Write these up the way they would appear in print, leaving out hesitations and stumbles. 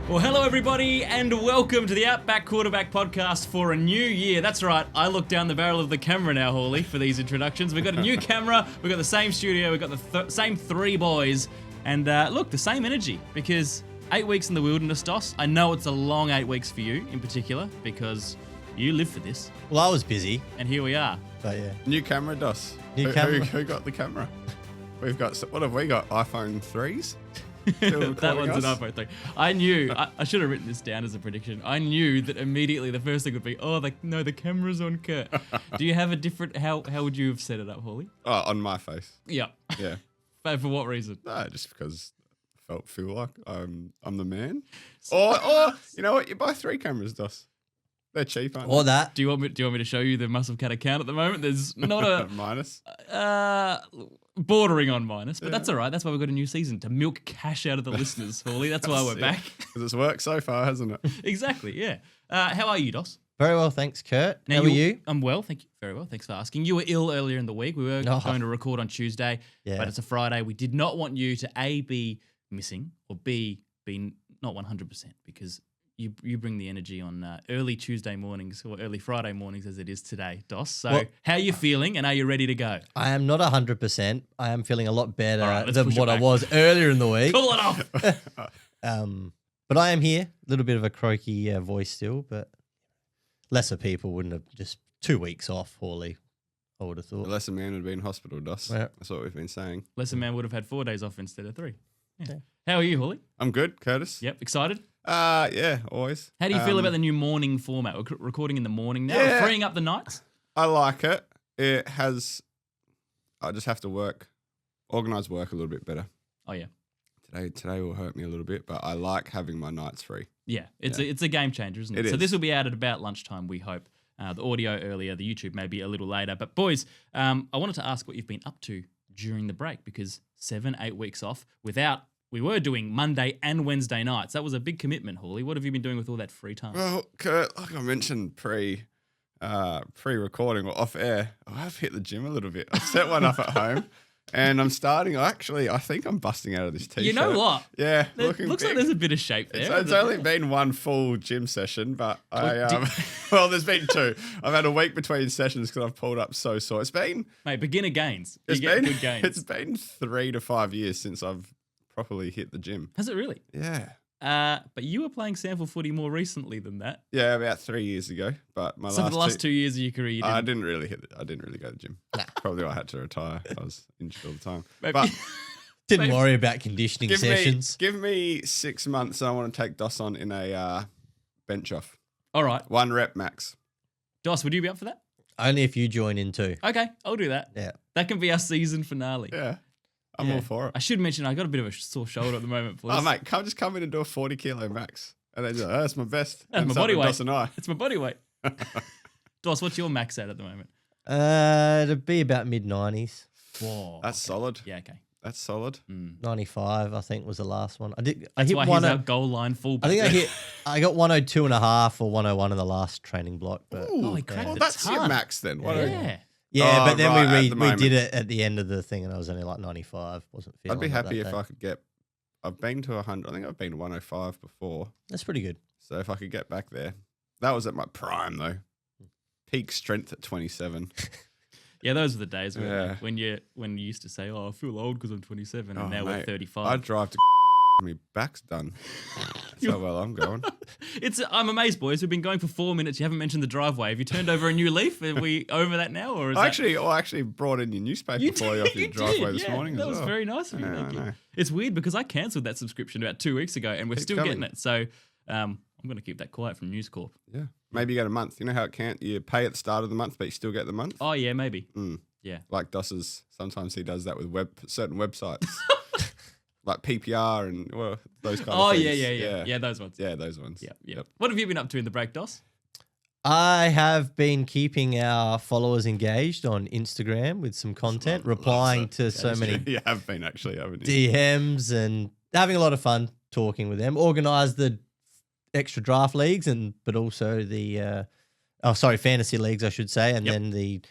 Well, hello everybody, and welcome to the Outback Quarterback Podcast for a new year. That's right, I look down the barrel of the camera now, Hawley, for these introductions. We've got a new camera, we've got the same studio, we've got the same three boys, and look, the same energy, because 8 weeks in the wilderness, Dos. I know it's a long 8 weeks for you in particular, because you live for this. Well, I was busy, and here we are. but yeah. New camera, Dos. New camera. Who got the camera? We've got, what have we got? iPhone 3s? That one's an iPhone 3. I knew, I should have written this down as a prediction. I knew that immediately the first thing would be, the camera's on Kurt. Do you have a different, how would you have set it up, Hawley? Oh, on my face. Yeah. Yeah. But for what reason? No, just because I feel like I'm the man. Or you know what? You buy 3 cameras, Dos. They're cheap, aren't Or they? that. Do you want me to show you the must have cut account at the moment? There's not a minus. Bordering on minus, but that's all right. That's why we've got a new season to milk cash out of the listeners, Hawley. That's why we're back. Because it's worked so far, hasn't it? Exactly, yeah. How are you, Dos? Very well, thanks, Kurt. Now How are you? I'm well, thank you. Very well, thanks for asking. You were ill earlier in the week. We were going to record on Tuesday, but it's a Friday. We did not want you to A, be missing, or B, be not 100%, because you bring the energy on early Tuesday mornings or early Friday mornings as it is today, Dos. So how are you feeling, and are you ready to go? I am not 100%. I am feeling a lot better than push it what I back. was earlier in the week. Pull it off. But I am here. A little bit of a croaky voice still, but lesser people wouldn't have just 2 weeks off, Hawley, I would have thought. The lesser man would be in hospital, Dos. Yeah. That's what we've been saying. Lesser man would have had 4 days off instead of 3. Yeah. How are you, Hawley? I'm good, Curtis. Yep, excited? Yeah, always. How do you feel about the new morning format? We're recording in the morning now, Yeah. freeing up the nights? I like it. I just have to organise work a little bit better. Oh, yeah. Today will hurt me a little bit, but I like having my nights free. Yeah, it's a game changer, isn't it? It So is. this will be out at about lunchtime, we hope. The audio earlier, the YouTube maybe a little later. But boys, I wanted to ask what you've been up to during the break, because 7-8 weeks off we were doing Monday and Wednesday nights. That was a big commitment, Hawley. What have you been doing with all that free time? Well, Kurt, like I mentioned pre-recording or off air, I have hit the gym a little bit. I've set one up at home, and I'm starting. I think I'm busting out of this t-shirt. You know what? Yeah, Looks big. like there's a bit of shape there. It's only been one full gym session, but well, there's been 2. I've had a week between sessions because I've pulled up so sore. It's been Mate, beginner gains. You get good gains. It's been 3 to 5 years since I've properly hit the gym. Has it really? Yeah. But you were playing sample footy more recently than that. Yeah, about 3 years ago. But So for the last 2 years of your career, you didn't. I didn't really go to the gym. Probably I had to retire. I was injured all the time. Maybe- But Didn't worry about conditioning sessions. give me 6 months and I want to take Dos on in a bench off. All right. 1 rep max. Dos, would you be up for that? Only if you join in too. Okay, I'll do that. Yeah. That can be our season finale. Yeah. I'm all for it. I should mention I got a bit of a sore shoulder at the moment, boys. Oh, mate, just come in and do a 40 kilo max. And then just, that's my best. That's And my so body did weight. Dos and I. It's my body weight. Dos, what's your max at the moment? It'd be about mid-90s. Whoa. That's solid. Yeah, okay. That's solid. 95, I think, was the last one. I That's hit why he's our goal line fullback. I think I got 102 and a half or 101 in the last training block. But Ooh, he cracked well, the that's your ton. max then. Yeah. yeah, Oh, but then right, at we the redid moment. it at the end of the thing, and I was only like 95. Wasn't feeling. I'd be it happy that if day. I could get. I've been to 100. I think I've been to 105 before. That's pretty good. So if I could get back there, that was at my prime though. Peak strength at 27. Yeah, those are the days Yeah. when you used to say, "Oh, I feel old because I'm 27," and Oh, now we're mate, 35. I drive to my back's done. That's how well I'm going. I'm amazed, boys. We've been going for 4 minutes. You haven't mentioned the driveway. Have you turned over a new leaf? Are we over that now, or is I that... actually brought in your newspaper You for you did, off your you driveway did, this yeah. morning That as was well. very nice of you. Yeah, Thank you. I know. It's weird because I cancelled that subscription about 2 weeks ago, and we're Keep still coming. getting it. So I'm going to keep that quiet from News Corp. Yeah. Maybe you get a month. You know how it can't? You pay at the start of the month, but you still get the month? Oh yeah, maybe. Mm. Yeah. Like Dos's, sometimes he does that with certain websites. Like PPR and those kind Oh of things. yeah. Those ones. Yeah, those ones. Yep. What have you been up to in the break, Dos? I have been keeping our followers engaged on Instagram with some content, replying to so many You have been actually, haven't you? DMs and having a lot of fun talking with them. Organised the extra draft leagues but also the fantasy leagues, I should say, and then the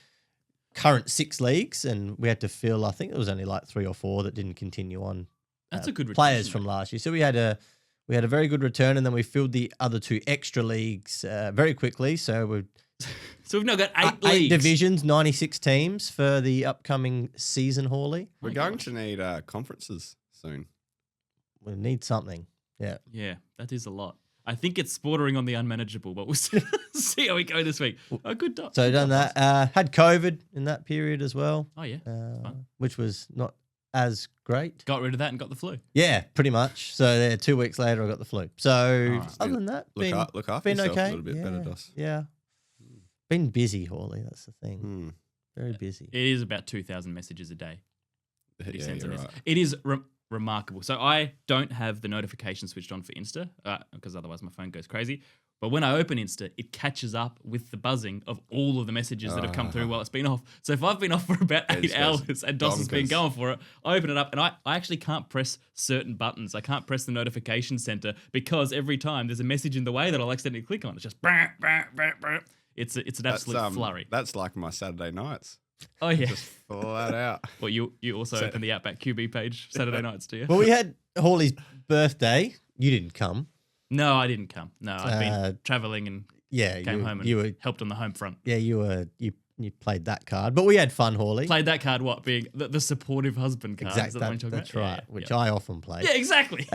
current 6 leagues, and we had to fill, I think it was only like 3 or 4 that didn't continue on. That's a good players retention from rate. last year. So we had We had a very good return, and then we filled the other 2 extra leagues very quickly. So we've So we've now got 8 8 leagues. divisions, 96 teams for the upcoming season, Hawley. We're going to need conferences soon. We need something. Yeah. Yeah, that is a lot. I think it's bordering on the unmanageable, but we'll see how we go this week. Oh, good dot. So done that. Had COVID in that period as well, Oh, yeah. Fun. which was not as great. Got rid of that and got the flu. Yeah, pretty much. So 2 weeks later, I got the flu. So other than that, Look after been yourself okay. a little bit better, Dos. Yeah. Been busy, Hawley. That's the thing. Hmm. Very busy. It is about 2,000 messages a day. Yeah, He sends you're a right. message. It is remarkable. So I don't have the notification switched on for Insta because otherwise my phone goes crazy. But when I open Insta, it catches up with the buzzing of all of the messages that have come through while it's been off. So if I've been off for about 8 hours and Dos has been bonkers. going for it, I open it up and I actually can't press certain buttons. I can't press the notification center because every time there's a message in the way that I'll accidentally click on. It's just bah, bah, bah, bah. It's an absolute flurry. That's like my Saturday nights. Oh yeah. Just flat out. Well, you also open the Outback QB page Saturday nights, do you? Well, we had Hawley's birthday. You didn't come. No, I didn't come. No, I've been traveling and Yeah, came home and you were. helped on the home front. Yeah, you played that card, but we had fun, Hawley. Played that card, what, being the supportive husband card? Exactly. Is that the one you're talking That's about? right. Yeah, Which yeah. I often play. Yeah, exactly.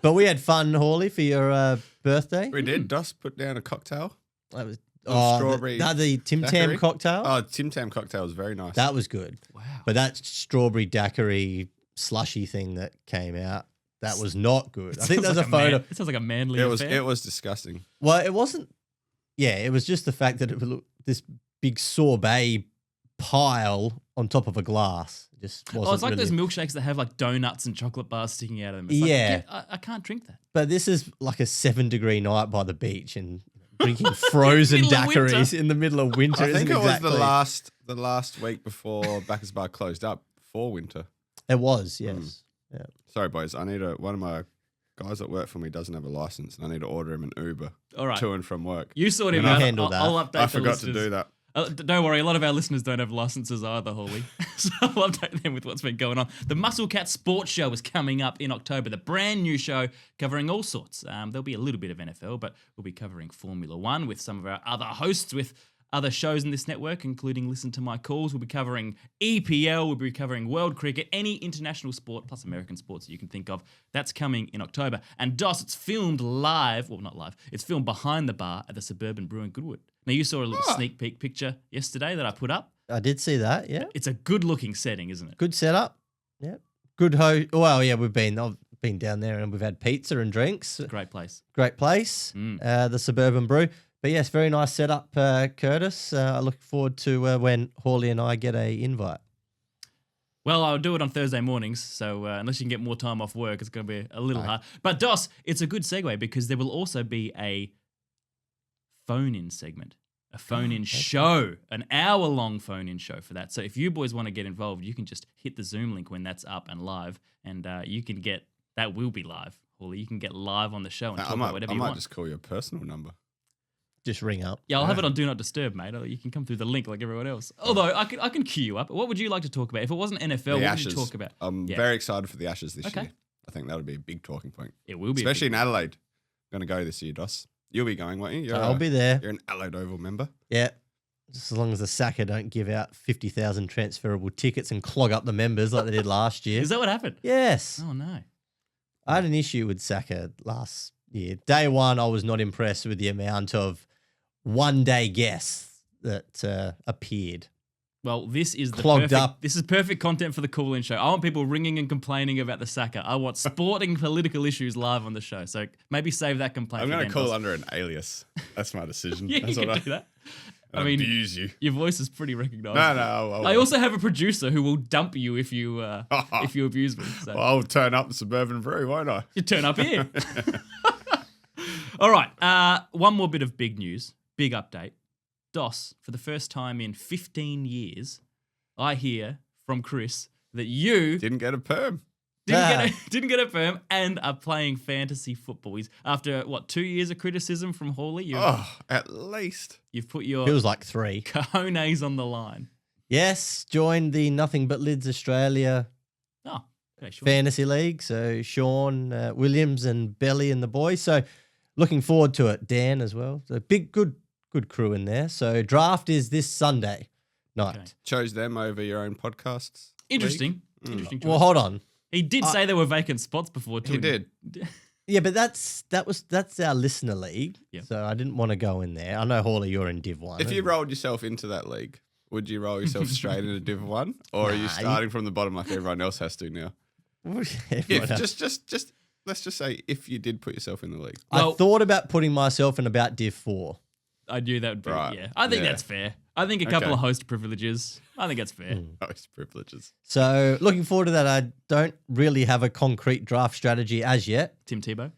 But we had fun, Hawley, for your birthday. We did. Dos put down a cocktail. That was strawberry the Tim Tam daiquiri? cocktail. Oh, Tim Tam cocktail was very nice. That was good. Wow. But that strawberry daiquiri slushy thing that came out, that was not good. I think there's a photo. It sounds like a manly it affair. was disgusting. Well, it wasn't. Yeah, it was just the fact that it would look this big sorbet pile on top of a glass. It just wasn't. Oh, it's like really- those milkshakes that have like donuts and chocolate bars sticking out of them. It's like, Yeah. I can't drink that. But this is like a 7-degree night by the beach and drinking frozen Middle of winter. daiquiris in the middle of winter. I think isn't it was exactly- the last week before Bacchus Bar closed up for winter. It was, yes. Yeah. Sorry, boys. I need one of my guys that work for me doesn't have a license, and I need to order him an Uber All right. to and from work. You sort him I'll out. handle that. I'll update I the forgot to listeners. do that. Don't worry, a lot of our listeners don't have licenses either, Hawley. So I'll update them with what's been going on. The Muscle Cat Sports Show is coming up in October, the brand new show covering all sorts. There'll be a little bit of NFL, but we'll be covering Formula One with some of our other hosts with other shows in this network, including Listen to My Calls. We'll be covering EPL, we'll be covering world cricket, any international sport, plus American sports that you can think of. That's coming in October. And Dos, it's filmed live, well, not live, it's filmed behind the bar at the Suburban Brew in Goodwood. Now, you saw a little sneak peek picture yesterday that I put up. I did see that, yeah. It's a good looking setting, isn't it? Good setup. Yeah. Good Well, yeah, I've been down there and we've had pizza and drinks. Great place. Great place. The Suburban Brew. But yes, very nice setup, Curtis. I look forward to when Hawley and I get a invite. Well, I'll do it on Thursday mornings, so unless you can get more time off work, it's going to be a little hard. But Dos, it's a good segue because there will also be a phone-in segment, a phone-in show, an hour-long phone-in show for that. So if you boys want to get involved, you can just hit the Zoom link when that's up and live, and you can get, that will be live, Hawley. You can get live on the show and talk about whatever you want. I might just call your personal number. Just ring up. Yeah, I'll have it on Do Not Disturb, mate. You can come through the link like everyone else. Although, I can queue you up. What would you like to talk about? If it wasn't NFL, what would you talk about? I'm Yeah. very excited for the Ashes this Okay. year. I think that would be a big talking point. It will be. Especially in Adelaide. I'm going to go this year, Dos. You'll be going, won't you? I'll be there. You're an Adelaide Oval member. Yeah. Just as long as the Saka don't give out 50,000 transferable tickets and clog up the members like they did last year. Is that what happened? Yes. Oh, no. I had an issue with Saka last year. Day one, I was not impressed with the amount of one-day guests that appeared. Well, this is the Clogged perfect, up. This is perfect content for the call-in show. I want people ringing and complaining about the Saka. I want sporting political issues live on the show. So maybe save that complaint. I'm for going to then, call Dos. under an alias. That's my decision. Yeah, That's you what can do that. I mean, abuse you. your voice is pretty recognisable. No. I also have a producer who will dump you if you abuse me. So Well, I'll turn up the Suburban Brew, won't I? you turn up here. All right. One more bit of big news, big update. Dos, for the first time in 15 years, I hear from Chris that you Didn't get a perm. didn't get a firm and are playing fantasy football. After, 2 years of criticism from Hawley, At least. you've put your Feels like 3. cojones on the line. Yes, joined the Nothing But Lids Australia Oh, Okay, sure. fantasy league. So Sean Williams and Belly and the boys. So looking forward to it. Dan as well. So good crew in there. So draft is this Sunday night. Okay. Chose them over your own podcasts. Interesting. Interesting choice. Well, hold on. He did say there were vacant spots before too. He did. Yeah, but that's our listener league. Yep. So I didn't want to go in there. I know Hawley, you're in Div 1. If you rolled yourself into that league, would you roll yourself straight into Div 1? Or are you starting from the bottom like everyone else has to now? Everyone else. Just let's just say if you did put yourself in the league. I thought about putting myself in about Div 4. I knew that would be, Right. yeah. I think Yeah. that's fair. I think a couple Okay. of host privileges. I think that's fair. Most privileges. So looking forward to that. I don't really have a concrete draft strategy as yet. Tim Tebow.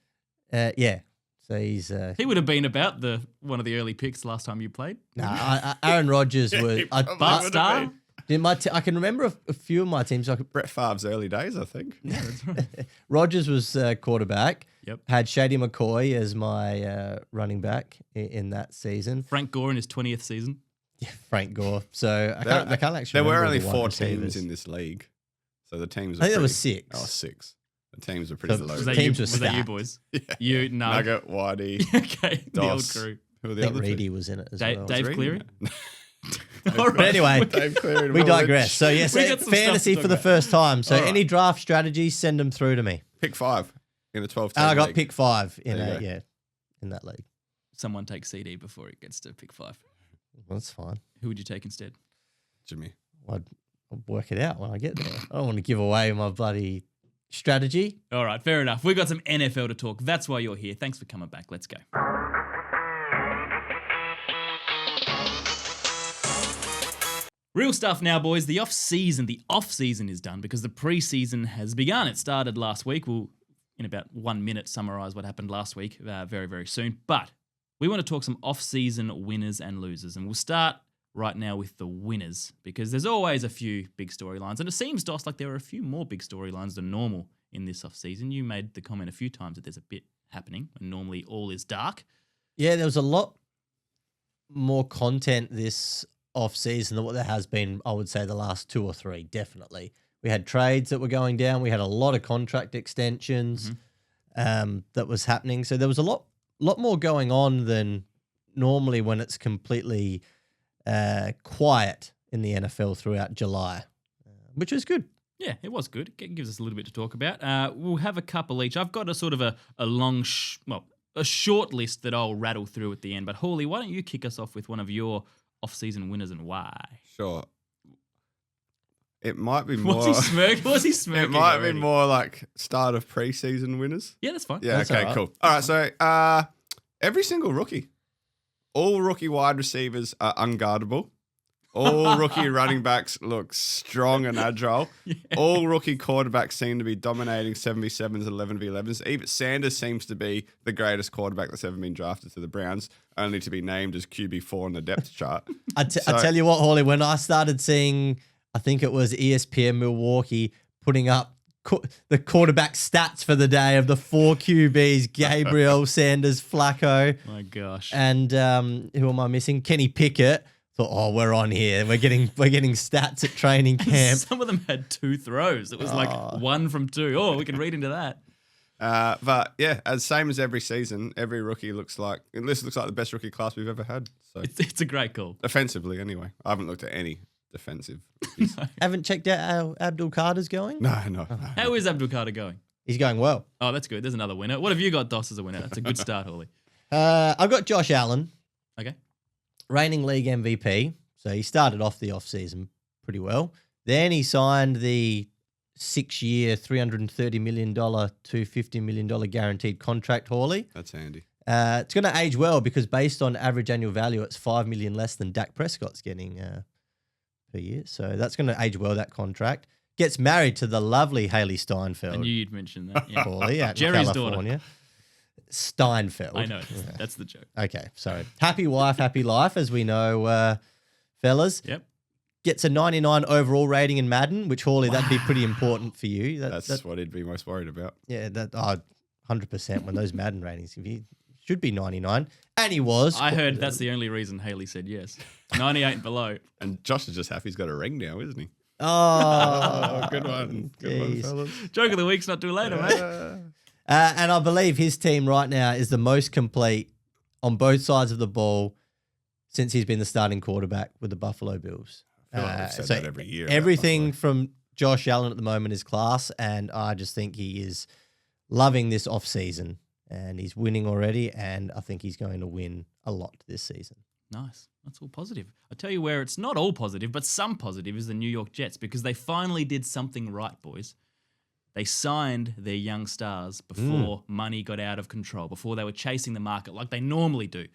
Yeah. So he's He would have been about one of the early picks last time you played. Aaron Rodgers was. Bart Starr. I can remember a few of my teams. Brett Favre's early days, I think. Yeah, that's right. Rodgers was quarterback. Yep. Had Shady McCoy as my running back in that season. Frank Gore in his 20th season. Yeah, Frank Gore. So I can't actually. There were remember only the wide 4 receivers. teams in this league. So the teams I think there was 6. Oh, 6. The teams are pretty So- low. Was that, Teams you, were was that you stacked. boys? Yeah. You, no. Nugget, Whitey, Okay, the old Doss. crew. Who are I the think other Reedy two? was in it as Dave, well. Dave Reedy? Cleary? Dave- All right. But anyway, Dave Cleary. we Well, digress. So yes, We got some stuff to fantasy talk for the about. first time. So All right. any draft strategies, send them through to me. Pick 5 in a 12 And I got league. pick 5 in There you go. in that league. Someone takes CD before it gets to pick 5. Well, that's fine. Who would you take instead? Jimmy. I'll work it out when I get there. I don't want to give away my bloody strategy. All right, fair enough. We've got some NFL to talk. That's why you're here. Thanks for coming back. Let's go. Real stuff now, boys. The off-season is done because the preseason has begun. It started last week. We'll, in about 1 minute, summarize what happened last week very, very soon. But we want to talk some off-season winners and losers. And we'll start right now with the winners because there's always a few big storylines. And it seems, Doss, like there are a few more big storylines than normal in this off-season. You made the comment a few times that there's a bit happening and normally all is dark. Yeah, there was a lot more content this off-season than what there has been, I would say, the last 2 or 3, definitely. We had trades that were going down. We had a lot of contract extensions that was happening. So there was a lot more going on than normally when it's completely quiet in the NFL throughout July, which was good. Yeah, it was good. It gives us a little bit to talk about. We'll have a couple each. I've got a sort of a long, a short list that I'll rattle through at the end. But Hawley, why don't you kick us off with one of your off-season winners and why? Sure. It might be more. Was he smirking? It might already? be more like start of preseason winners. Yeah, that's fine. Yeah, That's okay, all right. cool. All right, so every single rookie, all rookie wide receivers are unguardable. All rookie running backs look strong and agile. Yeah. All rookie quarterbacks seem to be dominating 7v7s and 11v11s. Even Sanders seems to be the greatest quarterback that's ever been drafted to the Browns, only to be named as QB4 on the depth chart. I tell you what, Hawley, when I started seeing, I think it was ESPN Milwaukee putting up the quarterback stats for the day of the 4 QBs, Gabriel, Sanders, Flacco, My gosh. and who am I missing? Kenny Pickett. Thought, oh, we're on here. We're getting stats at training camp. Some of them had 2 throws. It was like 1 from 2. Oh, we can read into that. But yeah, same as every season, every rookie looks like the best rookie class we've ever had. So It's a great call. offensively, anyway, I haven't looked at any defensive. Haven't checked out how Abdul Carter's going? No. How is Abdul Carter going? He's going well. Oh, that's good. There's another winner. What have you got, Doss, as a winner? That's a good start, Hawley. I've got Josh Allen, Okay. reigning league MVP. So he started off the offseason pretty well. Then he signed the 6-year, $330 million to $50 million guaranteed contract, Hawley. That's handy. It's going to age well because based on average annual value, it's $5 million less than Dak Prescott's getting per year. So that's going to age well, that contract. Gets married to the lovely Haley Steinfeld. I knew you'd mention that. Yeah. Hawley, out in Jerry's daughter. California. Steinfeld. I know. That's the joke. Okay, sorry. Happy wife, happy life, as we know, fellas. Yep. Gets a 99 overall rating in Madden, which, Hawley, that'd be pretty important for you. That's what he'd be most worried about. Yeah, 100% when those Madden ratings, if you should be 99. And he was. I heard that's the only reason Haley said yes. 98 and below. And Josh is just happy he's got a ring now, isn't he? Oh, Good one. Good one, jeez. fellas. Joke of the week's not too late, mate. And I believe his team right now is the most complete on both sides of the ball since he's been the starting quarterback with the Buffalo Bills. I feel like we've said So that every year. about everything Buffalo. from Josh Allen at the moment is class, and I just think he is loving this offseason, and he's winning already, and I think he's going to win a lot this season. Nice. That's all positive. I'll tell you where it's not all positive, but some positive is the New York Jets, because they finally did something right, boys. They signed their young stars before money got out of control, before they were chasing the market like they normally do.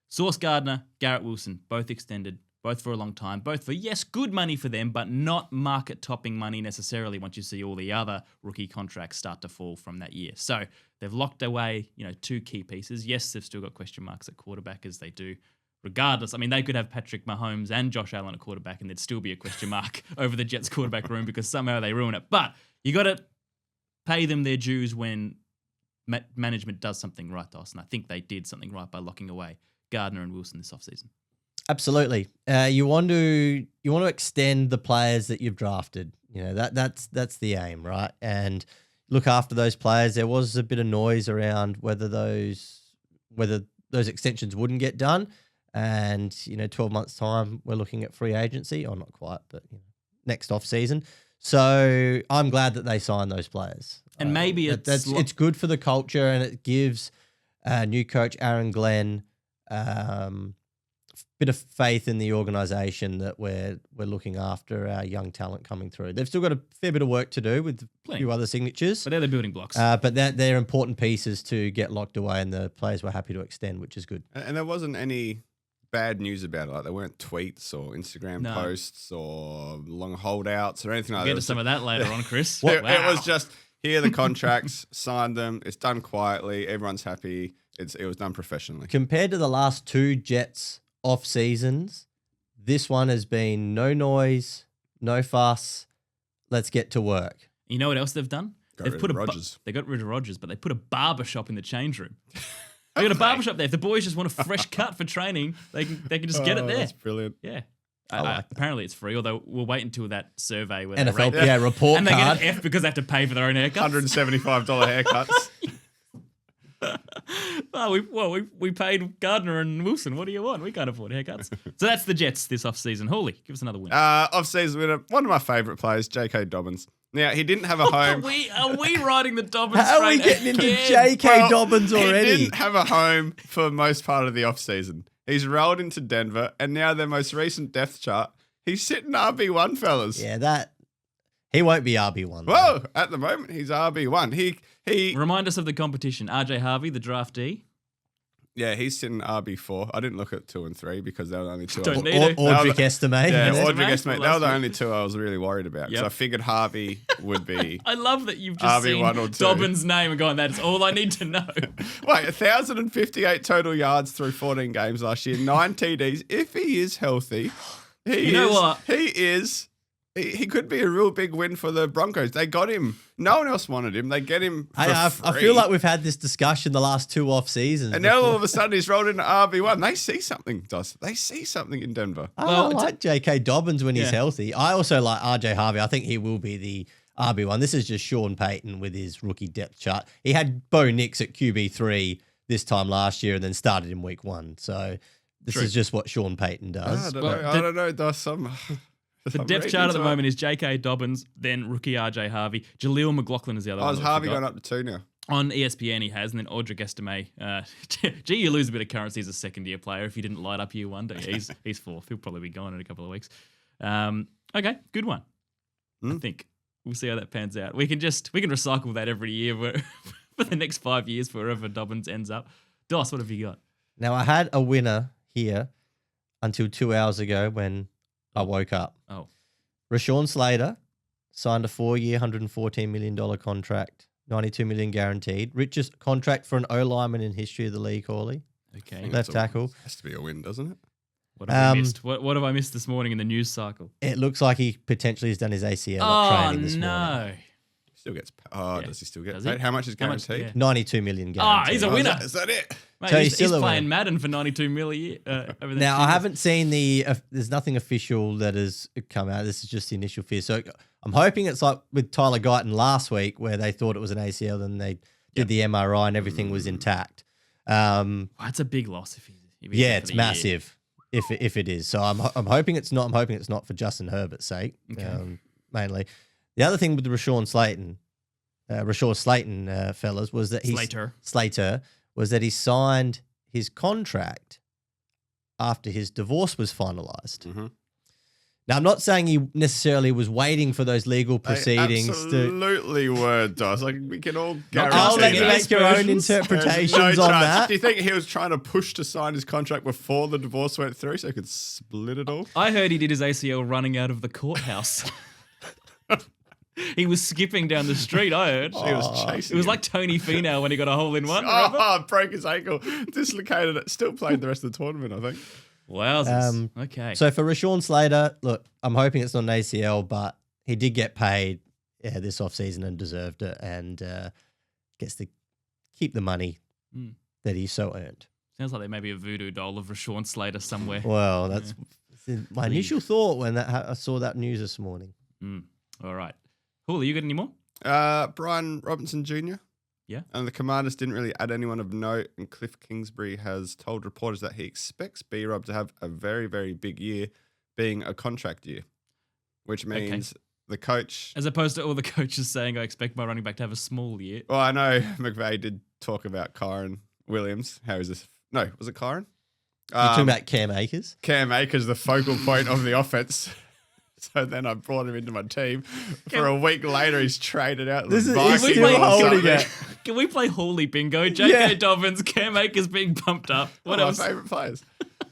Sauce Gardner, Garrett Wilson, both extended, both for a long time, both for, yes, good money for them, but not market-topping money necessarily once you see all the other rookie contracts start to fall from that year. So they've locked away, two key pieces. Yes, they've still got question marks at quarterback, as they do regardless. I mean, they could have Patrick Mahomes and Josh Allen at quarterback and there'd still be a question mark over the Jets quarterback room because somehow they ruin it. But you got to pay them their dues when management does something right, Dos. And I think they did something right by locking away Gardner and Wilson this offseason. Absolutely. You want to extend the players that you've drafted. That's the aim, right? And look after those players. There was a bit of noise around whether those extensions wouldn't get done. And 12 months time, we're looking at free agency, or not quite, but next off season. So I'm glad that they signed those players. And maybe it's good for the culture, and it gives new coach Aaron Glenn bit of faith in the organization that we're looking after our young talent coming through. They've still got a fair bit of work to do with a few other signatures. But they're the building blocks. But they're important pieces to get locked away, and the players were happy to extend, which is good. And there wasn't any bad news about it. Like, there weren't tweets or Instagram posts or long holdouts or anything like that. We'll get to some of that later on, Chris. It was just, here are the contracts, signed them. It's done quietly. Everyone's happy. It was done professionally. Compared to the last two Jets off seasons, this one has been no noise, no fuss. Let's get to work. You know what else they've done? They got rid of Rodgers, but they put a barber shop in the change room. They got a barbershop there. If the boys just want a fresh cut for training, they can just get it there. That's brilliant. Yeah. Apparently it's free, although we'll wait until that survey where NFL report and they card. get an F because they have to pay for their own haircuts. $175 haircuts. We paid Gardner and Wilson. What do you want? We can't afford haircuts. So that's the Jets this offseason. Holy, give us another win. Off-season winner, one of my favourite players, J.K. Dobbins. Now, he didn't have a home. Are we riding the Dobbins How are we train getting into again? J.K. Dobbins already? He didn't have a home for most part of the offseason. He's rolled into Denver, and now their most recent depth chart, he's sitting RB1, fellas. Yeah, he won't be RB1. Whoa, at the moment, he's RB1. He Remind us of the competition. RJ Harvey, the draftee. Yeah, he's sitting RB4. I didn't look at 2 and 3 because they were the only two. Don't need it. Audric Estimate. Yeah, Estimate Audric Estimate. They were the last only two I was really worried about. Because I figured Harvey would be I love that you've just RB1 seen or 2. Dobbins' name and gone, that's all I need to know. Wait, 1,058 total yards through 14 games last year, 9 TDs. If he is healthy, he could be a real big win for the Broncos. They got him. No one else wanted him. They get him for I free. feel like we've had this discussion the last 2 off seasons. And now all of a sudden he's rolled into RB1. They see something, Doss. They see something in Denver. I like J.K. Dobbins when he's healthy. I also like R.J. Harvey. I think he will be the RB1. This is just Sean Payton with his rookie depth chart. He had Bo Nix at QB3 this time last year and then started in week 1. So this is just what Sean Payton does. I don't know, Doss. The depth chart at the moment is J.K. Dobbins, then rookie R.J. Harvey. Jaleel McLaughlin is the other one. Is Harvey going up to 2 now? On ESPN he has, and then Audric Estimate. Gee, you lose a bit of currency as a second-year player if you didn't light up year 1. Don't you? He's 4th. He'll probably be gone in a couple of weeks. Okay, good one. I think we'll see how that pans out. We can recycle that every year for the next 5 years, wherever Dobbins ends up. Doss, what have you got? Now, I had a winner here until 2 hours ago when I woke up. Oh. Rashawn Slater signed a 4-year, $114 million contract, $92 million guaranteed. Richest contract for an O-lineman in history of the league, Hawley. Okay. Left tackle. Has to be a win, doesn't it? What have I missed? What have I missed this morning in the news cycle? It looks like he potentially has done his ACL at training this morning. Still gets paid. Oh, Yeah. does he still get Does he? paid? How much is How much? guaranteed? Yeah. 92 million Oh, guaranteed. he's a Oh, winner. is that it? Mate, So he's he's still a playing winner. Madden for 92 mil a year. Over the Now, next I few haven't seen there's nothing official that has come out. This is just the initial fear. So I'm hoping it's like with Tyler Guyton last week where they thought it was an ACL, then they did the MRI and everything was intact. That's a big loss if he's Yeah, out for it's the year. massive if it is. So I'm hoping it's not. I'm hoping it's not for Justin Herbert's sake, mainly. The other thing with the Rashawn Slayton fellas was that Slater was that he signed his contract after his divorce was finalized. Mm-hmm. Now, I'm not saying he necessarily was waiting for those legal proceedings to. Absolutely were, Dos. Like, we can all guarantee I'll let you that. make your own versions. interpretations There's no on chance. that. Do you think he was trying to push to sign his contract before the divorce went through so he could split it all? I heard he did his ACL running out of the courthouse. He was skipping down the street, I heard. He was chasing It was him. like Tony Finau when he got a hole in one. Remember? Oh, broke his ankle, dislocated it. Still played the rest of the tournament, I think. Wowzers. Okay. So for Rashawn Slater, look, I'm hoping it's not an ACL, but he did get paid this offseason and deserved it and gets to keep the money that he so earned. Sounds like there may be a voodoo doll of Rashawn Slater somewhere. Well, that's my initial thought when I saw that news this morning. All right. Cool. You got any more? Brian Robinson Jr. Yeah. And the Commanders didn't really add anyone of note, and Cliff Kingsbury has told reporters that he expects B-Rob to have a very, very big year, being a contract year, which means the coach... As opposed to all the coaches saying, I expect my running back to have a small year. Well, I know McVay did talk about Kyron Williams. How is this? No, was it Kyron? You're talking about Cam Akers? Cam Akers, the focal point of the offense. So then I brought him into my team. For a week later, he's traded out. This is Vikings he's still or holding something. it. Can we play Hawley Bingo? J.K. Dobbins, Cam Akers being pumped up. What One else? of my favourite players.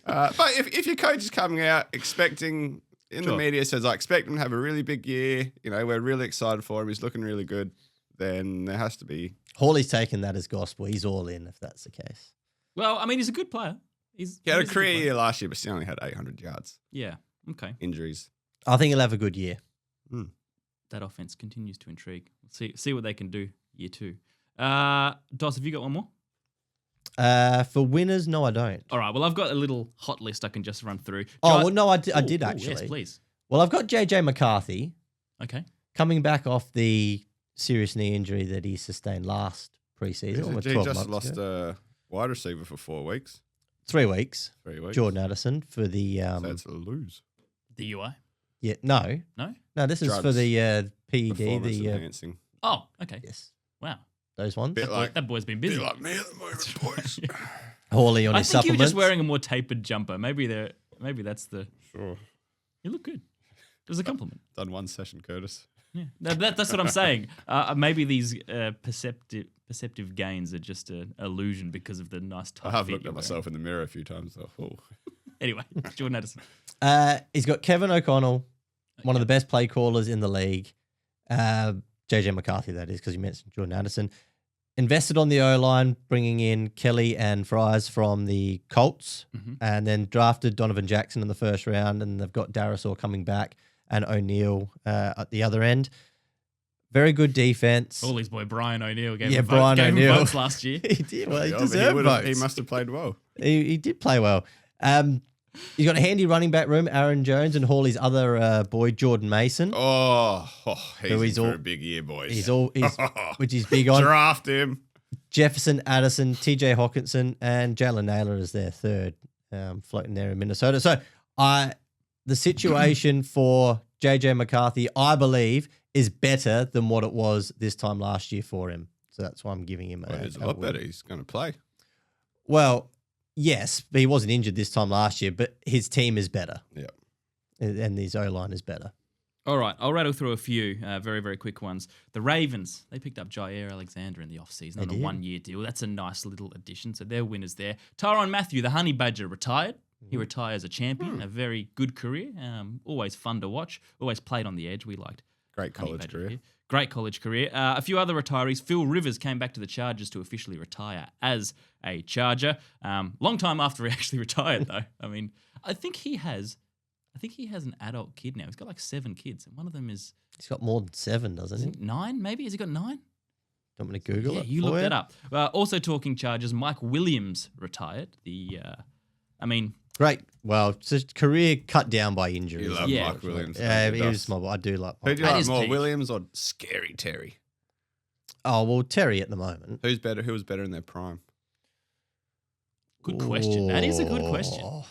But if your coach is coming out expecting, the media says, I expect him to have a really big year, we're really excited for him, he's looking really good, then there has to be... Hawley's taken that as gospel. He's all in if that's the case. Well, I mean, he's a good player. He had a good career player. year last year, but he only had 800 yards. Yeah. Okay. Injuries. I think he'll have a good year. That offense continues to intrigue. See what they can do year two. Dos, have you got one more? For winners, no, I don't. All right. Well, I've got a little hot list I can just run through. Oh, well, no, I did actually. Yes, please. Well, I've got JJ McCarthy Okay. coming back off the serious knee injury that he sustained last preseason. or He 12 just months lost ago. a wide receiver for 4 weeks. 3 weeks. 3 weeks. Jordan Addison for the So it's a lose. The UI. yeah, no, this is for Drugs. the PED, Performance the enhancing. Oh, okay. yes, Wow. those ones. Bit like, That boy's been busy. bit like me at the moment, boys. Hawley on I his think you were supplements. just wearing a more tapered jumper. Maybe that's the. Sure. You look good. It was a compliment. Done 1 session, Curtis. Yeah. That's what I'm saying. Maybe these perceptive gains are just an illusion because of the nice I tight have fit looked you're at myself in the mirror a few times. Though. Oh. wearing. Anyway, Jordan Addison. He's got Kevin O'Connell, one of the best play callers in the league. JJ McCarthy, that is, because you mentioned Jordan Addison. Invested on the O-line, bringing in Kelly and Fries from the Colts, and then drafted Donovan Jackson in the first round, and they've got Darisaw coming back and O'Neal at the other end. Very good defense. Hawley's boy Brian O'Neal gave him Brian gave him O'Neal votes last year. He did. Well, he Yeah, but deserved votes. he must have played well. He did play well. He's got a handy running back room, Aaron Jones, and Hawley's other boy, Jordan Mason. He's in for a big year, boys. Which he's big on. Draft him. Jefferson, Addison, TJ Hawkinson, and Jalen Naylor is their third, floating there in Minnesota. So the situation for JJ McCarthy, I believe, is better than what it was this time last year for him. So that's why I'm giving him It's a lot better. He's going to play. Well, yes, but he wasn't injured this time last year, but his team is better. Yeah. And his O-line is better. All right, I'll rattle through a few very, very quick ones. The Ravens, they picked up Jair Alexander in the offseason on a 1-year deal. That's a nice little addition, so they're winners there. Tyrann Mathieu, the Honey Badger, retired. He retired as a champion, a very good career, always fun to watch, always played on the edge. We liked Great Honey college Badger career. here. Great college career. A few other retirees. Phil Rivers came back to the Chargers to officially retire as a Charger. Long time after he actually retired, though. I mean, I think he has I think he has an adult kid now. He's got like 7 kids, and one of them is He's got more than 7, doesn't he? 9. Maybe has he got 9? Don't want me to Google Yeah, it. you for look that up. Also talking Chargers, Mike Williams retired. Great. Well, it's a career cut down by injury. You love Yeah. Mike Williams. Yeah, don't you, he Dust? was I do like. Who do you At like his more, peak. Williams or Scary Terry? Oh well, Terry at the moment. Who's better? Who was better in their prime? Good question. That is a good question.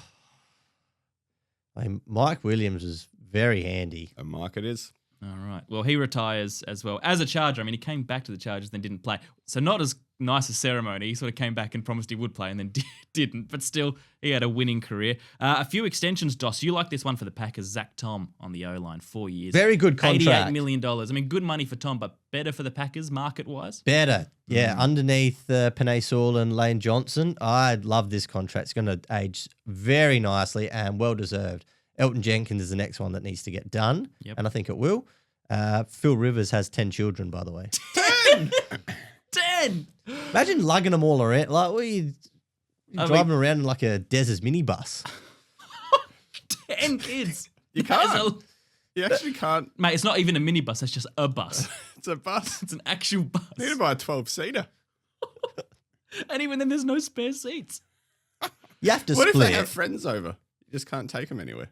I mean, Mike Williams was very handy. A Mike it is. All right. Well, he retires as well as a Charger. I mean, he came back to the Chargers, then didn't play. So not as nice a ceremony. He sort of came back and promised he would play and then didn't. But still, he had a winning career. A few extensions, Doss. You like this one for the Packers. Zach Tom on the O-line, 4 years. Very good contract. $88 million. I mean, good money for Tom, but better for the Packers market-wise. Better. Yeah, underneath Panay Sewell and Lane Johnson. I love this contract. It's going to age very nicely and well-deserved. Elton Jenkins is the next one that needs to get done, and I think it will. Phil Rivers has 10 children, by the way. 10! Imagine lugging them all around. Like, you're driving around in like a Des's minibus. 10 kids. You can't. You actually can't. Mate, it's not even a minibus. It's just a bus. It's a bus. It's an actual bus. You need to buy a 12-seater. And even then, there's no spare seats. You have to What split. if they have friends over? You just can't take them anywhere.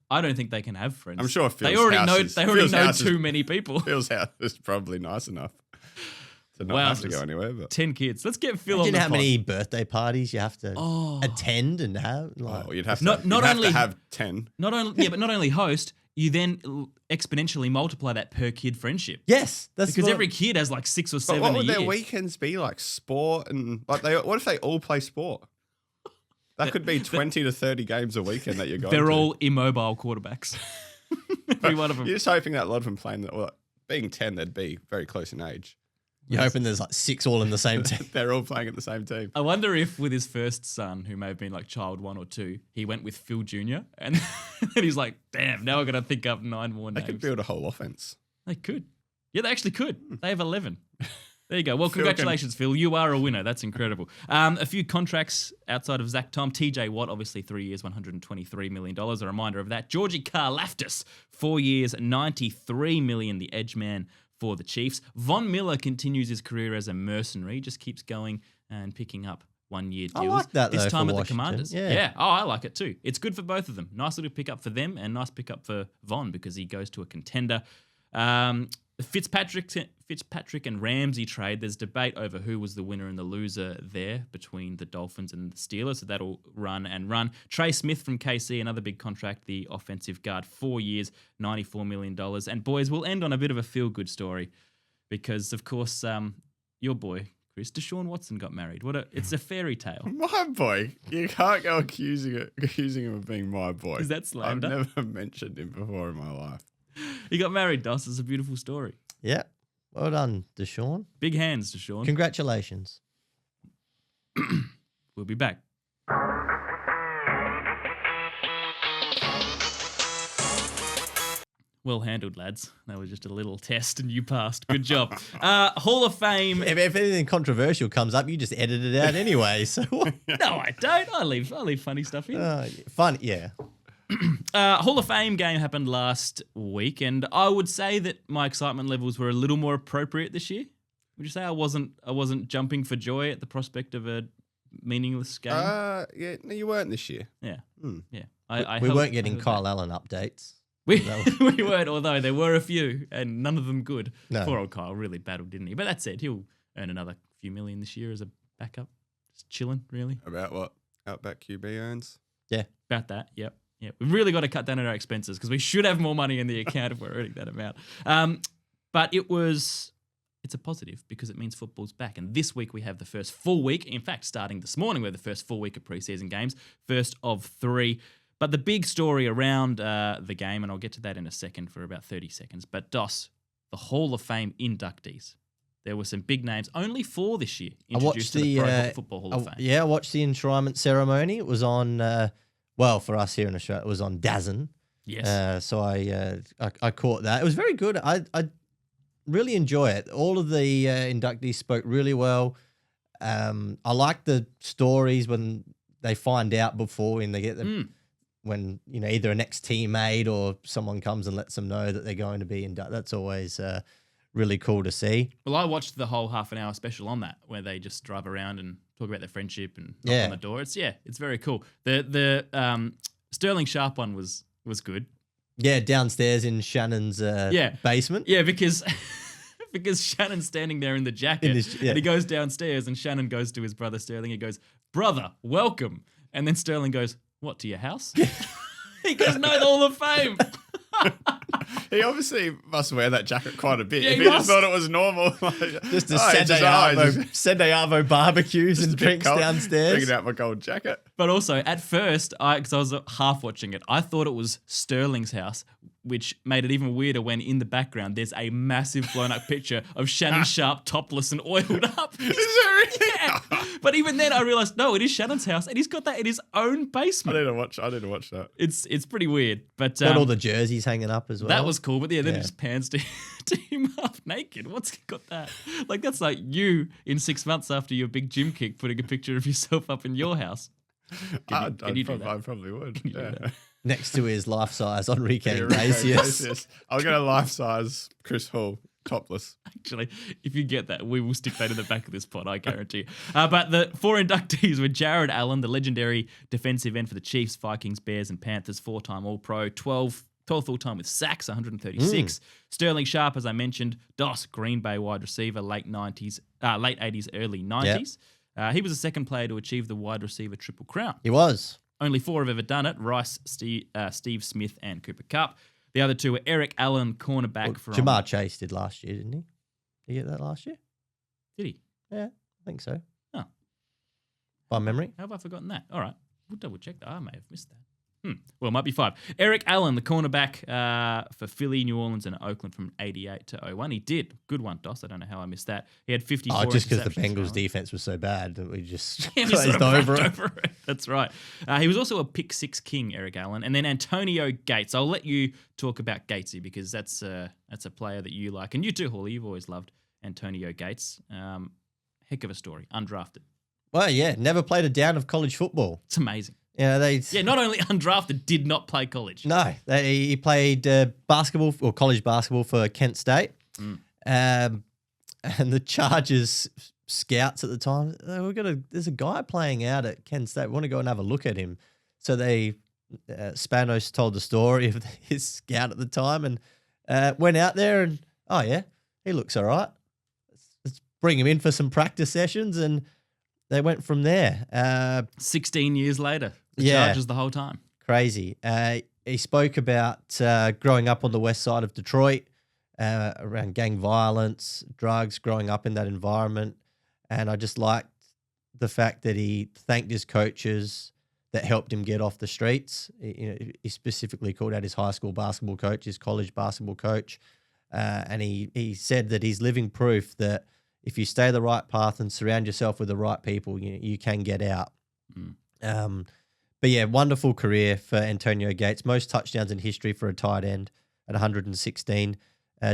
I don't think they can have friends. I'm sure Phil's they already house know. is- They already Phil's know house is- too many people. Phil's house is probably nice enough to not have to Wowzers. go anywhere. But 10 kids. Let's get Phil Imagine on the how pod. many birthday parties you have to Oh. attend and have. Like, you'd have to. Not you'd have only- to have 10. Not only, but not only host. You then exponentially multiply that per kid friendship. yes, that's Because what- every kid has like 6 or But 7 what a would year. their weekends be like? Sport and like they. What if they all play sport? That could be 20 to 30 games a weekend that you're going. They're to. all immobile quarterbacks. Every one of them. You're just hoping that a lot of them playing that. Well, being 10, they'd be very close in age. You're hoping there's like 6 all in the same team. They're all playing at the same team. I wonder if with his first son, who may have been like child 1 or 2, he went with Phil Jr. And then he's like, damn, now I've got to think up 9 more They names. could build a whole offense. They could. Yeah, they actually could. They have 11. There you go. Well, Phil congratulations, Phil. You are a winner. That's incredible. A few contracts outside of Zach Tom. TJ Watt, obviously 3 years, $123 million. A reminder of that. Georgie Karlaftis, 4 years, $93 million, the edge man for the Chiefs. Von Miller continues his career as a mercenary, just keeps going and picking up 1-year deals. I like that, this though, time for at the Washington. Commanders. Yeah. Oh, I like it too. It's good for both of them. Nice little pickup for them and nice pickup for Von because he goes to a contender. The Fitzpatrick and Ramsey trade, there's debate over who was the winner and the loser there between the Dolphins and the Steelers, so that'll run and run. Trey Smith from KC, another big contract, the offensive guard, 4 years, $94 million. And boys, we'll end on a bit of a feel-good story because, of course, your boy, Chris, Deshaun Watson got married. It's a fairy tale. My boy. You can't go accusing him of being my boy. Is that slander? I've never mentioned him before in my life. He got married, Doss. It's a beautiful story. Yeah. Well done, Deshaun. Big hands, Deshaun. Congratulations. We'll be back. Well handled, lads. That was just a little test and you passed. Good job. Hall of Fame. If anything controversial comes up, you just edit it out anyway. So what? No, I don't. I leave funny stuff in. Fun, yeah. Hall of Fame game happened last week, and I would say that my excitement levels were a little more appropriate this year. Would you say I wasn't jumping for joy at the prospect of a meaningless game? Yeah, no, you weren't this year. Yeah, Hmm. yeah. We weren't getting Kyle Allen updates. We weren't, although there were a few, and none of them good. No. Poor old Kyle really battled, didn't he? But that said, he'll earn another few million this year as a backup. Just chilling, really. About what Outback QB earns. Yeah. About that, yep. We've really got to cut down on our expenses because we should have more money in the account if we're earning that amount. But it's a positive because it means football's back. And this week we have the first full week. In fact, starting this morning, we're the first full week of preseason games, first of 3. But the big story around the game, and I'll get to that in a second for about 30 seconds, but Doss, the Hall of Fame inductees. There were some big names, only 4 this year, introduced to the Pro Football Hall of Fame. Yeah, I watched the enshrinement ceremony. It was on, for us here in Australia, it was on DAZN. Yes. So I caught that. It was very good. I really enjoy it. All of the inductees spoke really well. I like the stories when they find out before and they get when either an ex-teammate or someone comes and lets them know that they're going to be inducted. That's always really cool to see. Well, I watched the whole half an hour special on that, where they just drive around and talk about their friendship and knock on the door. It's very cool. The Sterling Sharp one was good. Yeah, downstairs in Shannon's basement. Yeah, because Shannon's standing there in the jacket, and he goes downstairs, and Shannon goes to his brother Sterling. He goes, "Brother, welcome," and then Sterling goes, "What, to your house?" He goes, "No, the Hall of Fame." He obviously must wear that jacket quite a bit. Yeah, if he he must. just thought it was normal. Just a Sunday Arvo barbecues and drinks downstairs. Bringing out my gold jacket. But also, at first, because I was half watching it, I thought it was Sterling's house, which made it even weirder when in the background there's a massive blown up picture of Shannon Sharp topless and oiled up. Is that really? Yeah. But even then I realised, no, it is Shannon's house, and he's got that in his own basement. I need to watch that. It's pretty weird. But got all the jerseys hanging up as well. that was cool. But then it just pans to him half naked. What's got that? Like, that's like you in 6 months after your big gym kick putting a picture of yourself up in your house. Can you do that? I probably would. you do Yeah. that? Next to his life-size Enrique Yeah, Iglesias. I'll get a life-size Chris Hall topless. Actually, if you get that, we will stick that in the back of this pod, I guarantee you. But the 4 inductees were Jared Allen, the legendary defensive end for the Chiefs, Vikings, Bears, and Panthers, 4-time All-Pro, 12 full-time with sacks, 136. Sterling Sharp, as I mentioned, DOS, Green Bay wide receiver, late 80s, early 90s. He was the second player to achieve the wide receiver triple crown. He was. Only 4 have ever done it: Rice, Steve Smith, and Cooper Kupp. The other 2 were Eric Allen, cornerback from... Jamar Chase did last year, didn't he? Did he get that last year? Did he? Yeah, I think so. Oh. By memory. How have I forgotten that? All right. We'll double check that. I may have missed that. Well, it might be 5. Eric Allen, the cornerback for Philly, New Orleans, and Oakland from 88 to 01. He did. Good one, Dos. I don't know how I missed that. He had 54 just because the interceptions Bengals for defense was so bad that we just we glazed sort of over brushed it. over it. That's right. He was also a pick 6 king, Eric Allen. And then Antonio Gates. I'll let you talk about Gatesy because that's a player that you like. And you too, Hawley. You've always loved Antonio Gates. Heck of a story. Undrafted. Well, yeah, never played a down of college football. It's amazing. Yeah, not only undrafted, did not play college. No, he played basketball or college basketball for Kent State. And the Chargers scouts at the time, there's a guy playing out at Kent State. We want to go and have a look at him. So Spanos told the story of his scout at the time and went out there and, oh yeah, he looks all right. Let's bring him in for some practice sessions, and they went from there. 16 years later, the Chargers the whole time. Crazy. He spoke about growing up on the west side of Detroit, around gang violence, drugs, growing up in that environment. And I just liked the fact that he thanked his coaches that helped him get off the streets. He specifically called out his high school basketball coach, his college basketball coach. And he said that he's living proof that if you stay the right path and surround yourself with the right people, you can get out. But yeah, wonderful career for Antonio Gates. Most touchdowns in history for a tight end at 116.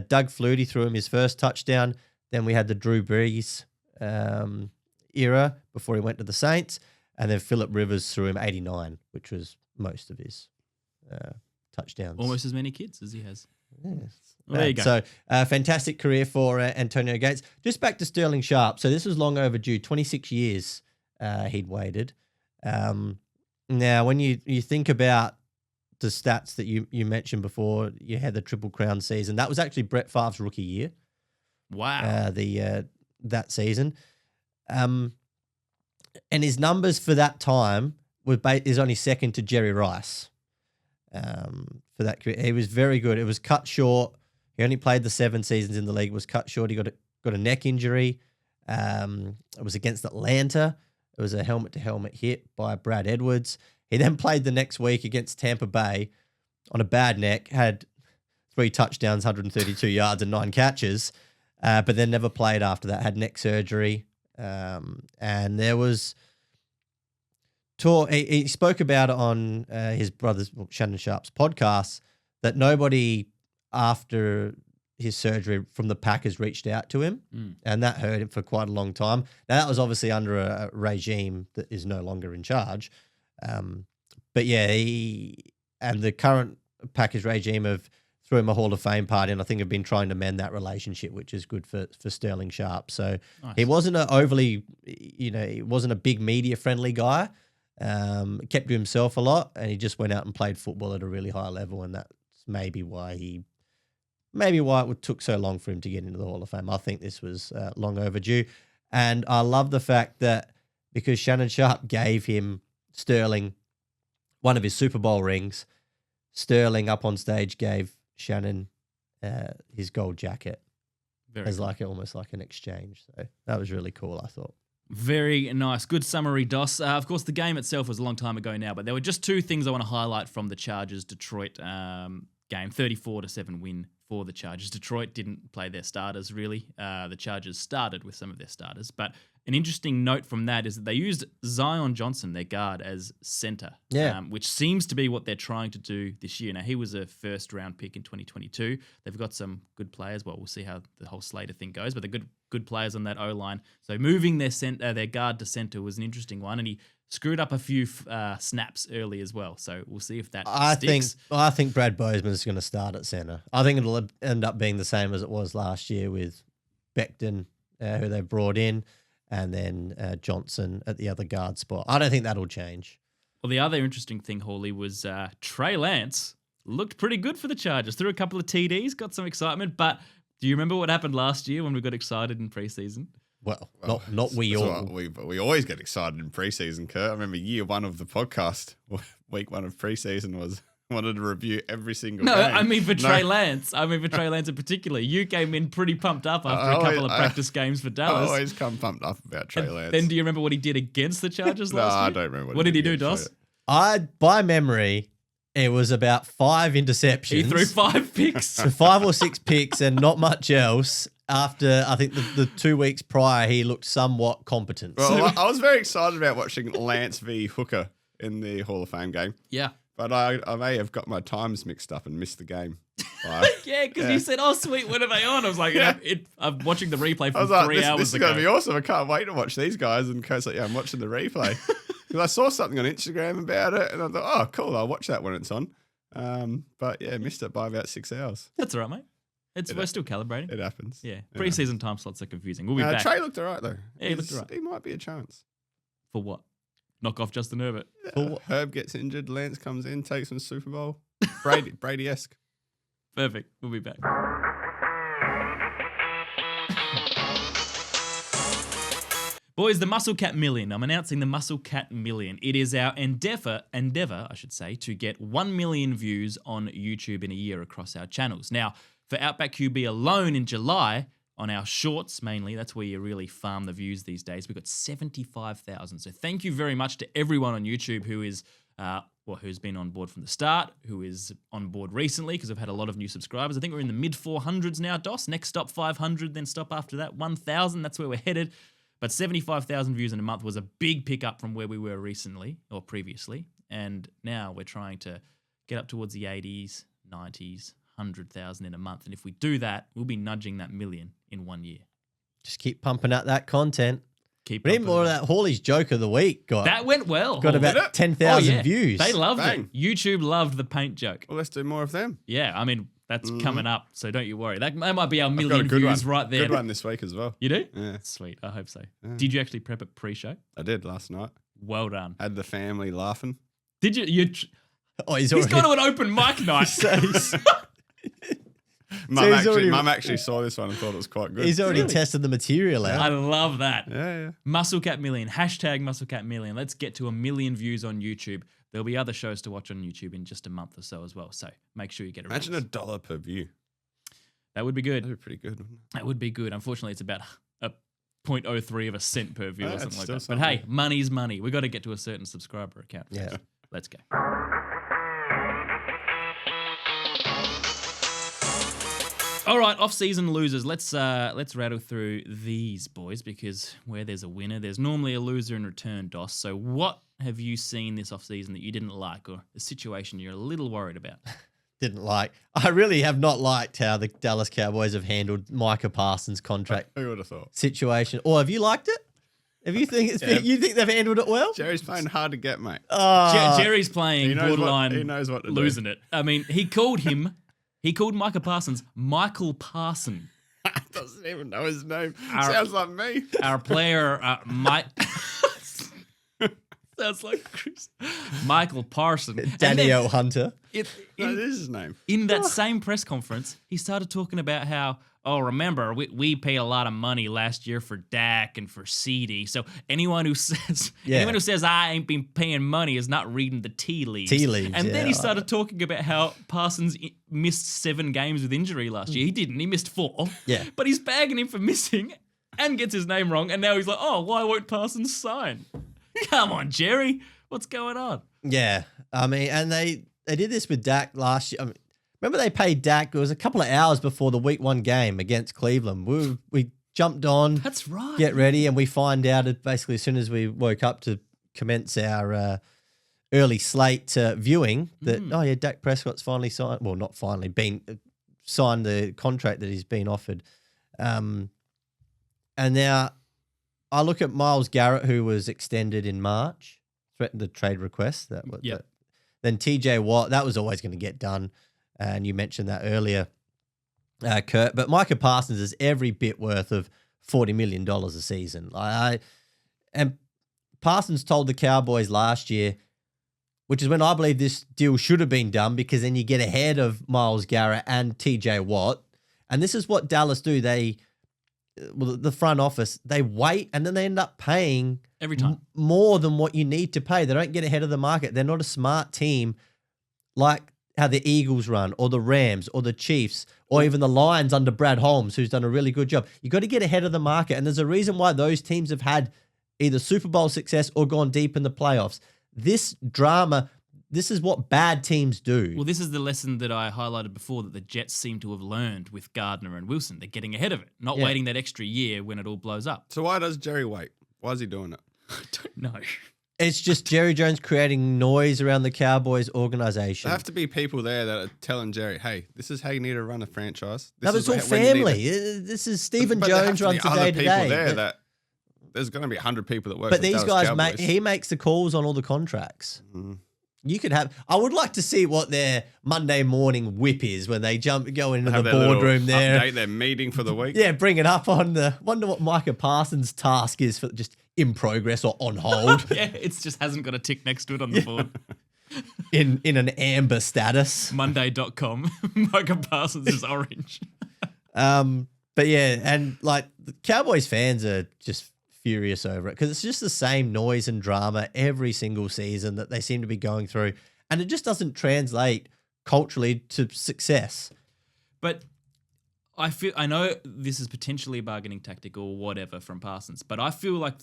Doug Flutie threw him his first touchdown. Then we had the Drew Brees era before he went to the Saints. And then Phillip Rivers threw him 89, which was most of his touchdowns. Almost as many kids as he has. Yes. Well, there you go. So, fantastic career for Antonio Gates. Just back to Sterling Sharp. So this was long overdue. 26 years he'd waited. Now, when you think about the stats that you mentioned before, you had the Triple Crown season. That was actually Brett Favre's rookie year. Wow. That season. And his numbers for that time is only second to Jerry Rice. For that career, he was very good. It was cut short. He only played the 7 seasons in the league. Was cut short. He got a neck injury. It was against Atlanta. It was a helmet-to-helmet hit by Brad Edwards. He then played the next week against Tampa Bay on a bad neck. Had 3 touchdowns, 132 yards, and 9 catches. But then never played after that. Had neck surgery. And there was talk. He spoke about it on his brother Shannon Sharp's podcast that nobody after his surgery from the Packers reached out to him, and that hurt him for quite a long time. Now that was obviously under a regime that is no longer in charge, But yeah, and the current Packers regime have threw him a Hall of Fame party, and I think have been trying to mend that relationship, which is good for Sterling Sharp. So Nice. he wasn't an overly, he wasn't a big media friendly guy. Kept to himself a lot, and he just went out and played football at a really high level, and that's maybe why it took so long for him to get into the Hall of Fame. I think this was long overdue, and I love the fact that because Shannon Sharp gave him Sterling one of his Super Bowl rings, Sterling up on stage gave Shannon his gold jacket as like almost like an exchange. So that was really cool, I thought. Very nice. Good summary, Dos. Of course, the game itself was a long time ago now, but there were just two things I want to highlight from the Chargers-Detroit game. 34-7 win for the Chargers. Detroit didn't play their starters, really. The Chargers started with some of their starters, but an interesting note from that is that they used Zion Johnson, their guard, as center, which seems to be what they're trying to do this year. Now, he was a first-round pick in 2022. They've got some good players. Well, we'll see how the whole Slater thing goes, but they're good players on that O-line. So moving their guard to center was an interesting one, and he screwed up a few snaps early as well. So we'll see if that sticks. I think Brad Bozeman's going to start at center. I think it'll end up being the same as it was last year with Becton, who they brought in, and then Johnson at the other guard spot. I don't think that'll change. Well, the other interesting thing, Hawley, was Trey Lance looked pretty good for the Chargers. Threw a couple of TDs, got some excitement. But do you remember what happened last year when we got excited in preseason? Well, not we all. We always get excited in preseason, Kurt. I remember year one of the podcast, week one of preseason was wanted to review every single game. I mean for Trey Lance. I mean for Trey Lance in particular. You came in pretty pumped up after a couple of practice games for Dallas. I always come pumped up about Trey Lance. Then do you remember what he did against the Chargers last year? I don't remember. What did he do, Dos? By memory, it was about 5 interceptions. He threw 5 picks. So 5 or 6 picks and not much else. After, I think, the 2 weeks prior, he looked somewhat competent. Well, I was very excited about watching Lance v. Hooker in the Hall of Fame game. Yeah. But I may have got my times mixed up and missed the game. Yeah, because you said, "Oh, sweet, when are they on?" I was like, "I'm watching the replay from 3 hours This is ago." going to be awesome. I can't wait to watch these guys." And Co's like, "Yeah, I'm watching the replay." Because I saw something on Instagram about it, and I thought, "Oh, cool, I'll watch that when it's on." But yeah, missed it by about 6 hours. That's all right, mate. We're still calibrating. It happens. Yeah, preseason time slots are confusing. We'll be back. Trey looked all right, though. Yeah, he looked all right. He might be a chance. For what? Knock off Justin Herbert. Herb gets injured. Lance comes in, takes him to Super Bowl. Brady-esque. Perfect. We'll be back. Boys, the Muscle Cat Million. I'm announcing the Muscle Cat Million. It is our endeavor, I should say, to get 1 million views on YouTube in a year across our channels. Now, for Outback QB alone in July, on our shorts mainly, that's where you really farm the views these days, we've got 75,000. So thank you very much to everyone on YouTube who is who's been on board from the start, who is on board recently, because I've had a lot of new subscribers. I think we're in the mid 400s now, Dos. Next stop 500, then stop after that 1,000. That's where we're headed. But 75,000 views in a month was a big pickup from where we were recently or previously. And now we're trying to get up towards the 80s, 90s, 100,000 in a month. And if we do that, we'll be nudging that million in 1 year. Just keep pumping out that content. Keep Need more of that Hawley's joke of the week. That went well. Got about 10,000 views. They loved it. YouTube loved the paint joke. Well, let's do more of them. Yeah, I mean, that's coming up, so don't you worry. That might be our million views right there. Good one this week as well. You do? Yeah. Sweet, I hope so. Yeah. Did you actually prep it pre-show? I did last night. Well done. Had the family laughing. Did you? He's gone to an open mic night. Mum actually saw this one and thought it was quite good. He's already tested the material out. I love that. Yeah. Muscle Cat Million. Hashtag Muscle Cat Million. Let's get to 1 million views on YouTube. There'll be other shows to watch on YouTube in just a month or so as well. So make sure you get it. Imagine $1 per view. That would be good. That'd be pretty good, wouldn't it? That would be good. Unfortunately, it's about a 0.03 of a cent per view or something like that. Something. But hey, money's money. We've got to get to a certain subscriber account. Yeah. Let's go. All right, off-season losers. Let's rattle through these, boys, because where there's a winner, there's normally a loser in return, Dos. So what have you seen this off-season that you didn't like, or a situation you're a little worried about? Didn't like. I really have not liked how the Dallas Cowboys have handled Micah Parsons' contract Who would have thought? situation. Or have you liked it? Have you think you think they've handled it well? Jerry's playing hard to get, mate. Jerry's playing borderline. He knows what to losing it. I mean, he called Micah Parsons Michael Parson. Doesn't even know his name. Sounds like me. Our player, Mike. Sounds like Chris. Michael Parson. Daniel Hunter. That is his name. In that same press conference, he started talking about how, remember, we paid a lot of money last year for Dak and for CD. So anyone who says I ain't been paying money is not reading the tea leaves. And then he started talking about how Parsons missed 7 games with injury last year. He didn't. He missed 4. Yeah. But he's bagging him for missing and gets his name wrong. And now he's like, why won't Parsons sign? Come on, Jerry. What's going on? Yeah. I mean, and they did this with Dak last year. I mean, remember they paid Dak, it was a couple of hours before the week 1 game against Cleveland. We jumped on. That's right. Get ready, and we find out basically as soon as we woke up to commence our early slate viewing that, Dak Prescott's finally signed. Well, not finally, signed the contract that he's been offered. And now I look at Myles Garrett, who was extended in March, threatened the trade request. Then TJ Watt, that was always going to get done. And you mentioned that earlier, Kurt. But Micah Parsons is every bit worth of $40 million a season. And Parsons told the Cowboys last year, which is when I believe this deal should have been done, because then you get ahead of Myles Garrett and TJ Watt. And this is what Dallas do. The front office, they wait and then they end up paying every time more than what you need to pay. They don't get ahead of the market. They're not a smart team like how the Eagles run, or the Rams, or the Chiefs, or even the Lions under Brad Holmes, who's done a really good job. You got to get ahead of the market, and there's a reason why those teams have had either Super Bowl success or gone deep in the playoffs. This drama, this is what bad teams do. Well, this is the lesson that I highlighted before that the Jets seem to have learned with Gardner and Wilson. They're getting ahead of it, not waiting that extra year when it all blows up. So why does Jerry wait? Why is he doing it? I don't know. It's just Jerry Jones creating noise around the Cowboys organization. There have to be people there that are telling Jerry, hey, this is how you need to run a franchise. No, but it's all family. This is Stephen Jones runs the day-to-day. There's going to be 100 people that work But for these Dallas guys, Cowboys. he makes the calls on all the contracts. You could have. I would like to see what their Monday morning whip is when they go into the boardroom there. Update their meeting for the week. Yeah, bring it up on the. Wonder what Micah Parsons' task is for just in progress or on hold. Yeah, it just hasn't got a tick next to it on the board. in an amber status. Monday.com. Micah Parsons is orange. But yeah, and like the Cowboys fans are just furious over it because it's just the same noise and drama every single season that they seem to be going through, and it just doesn't translate culturally to success. But I know this is potentially a bargaining tactic or whatever from Parsons, but I feel like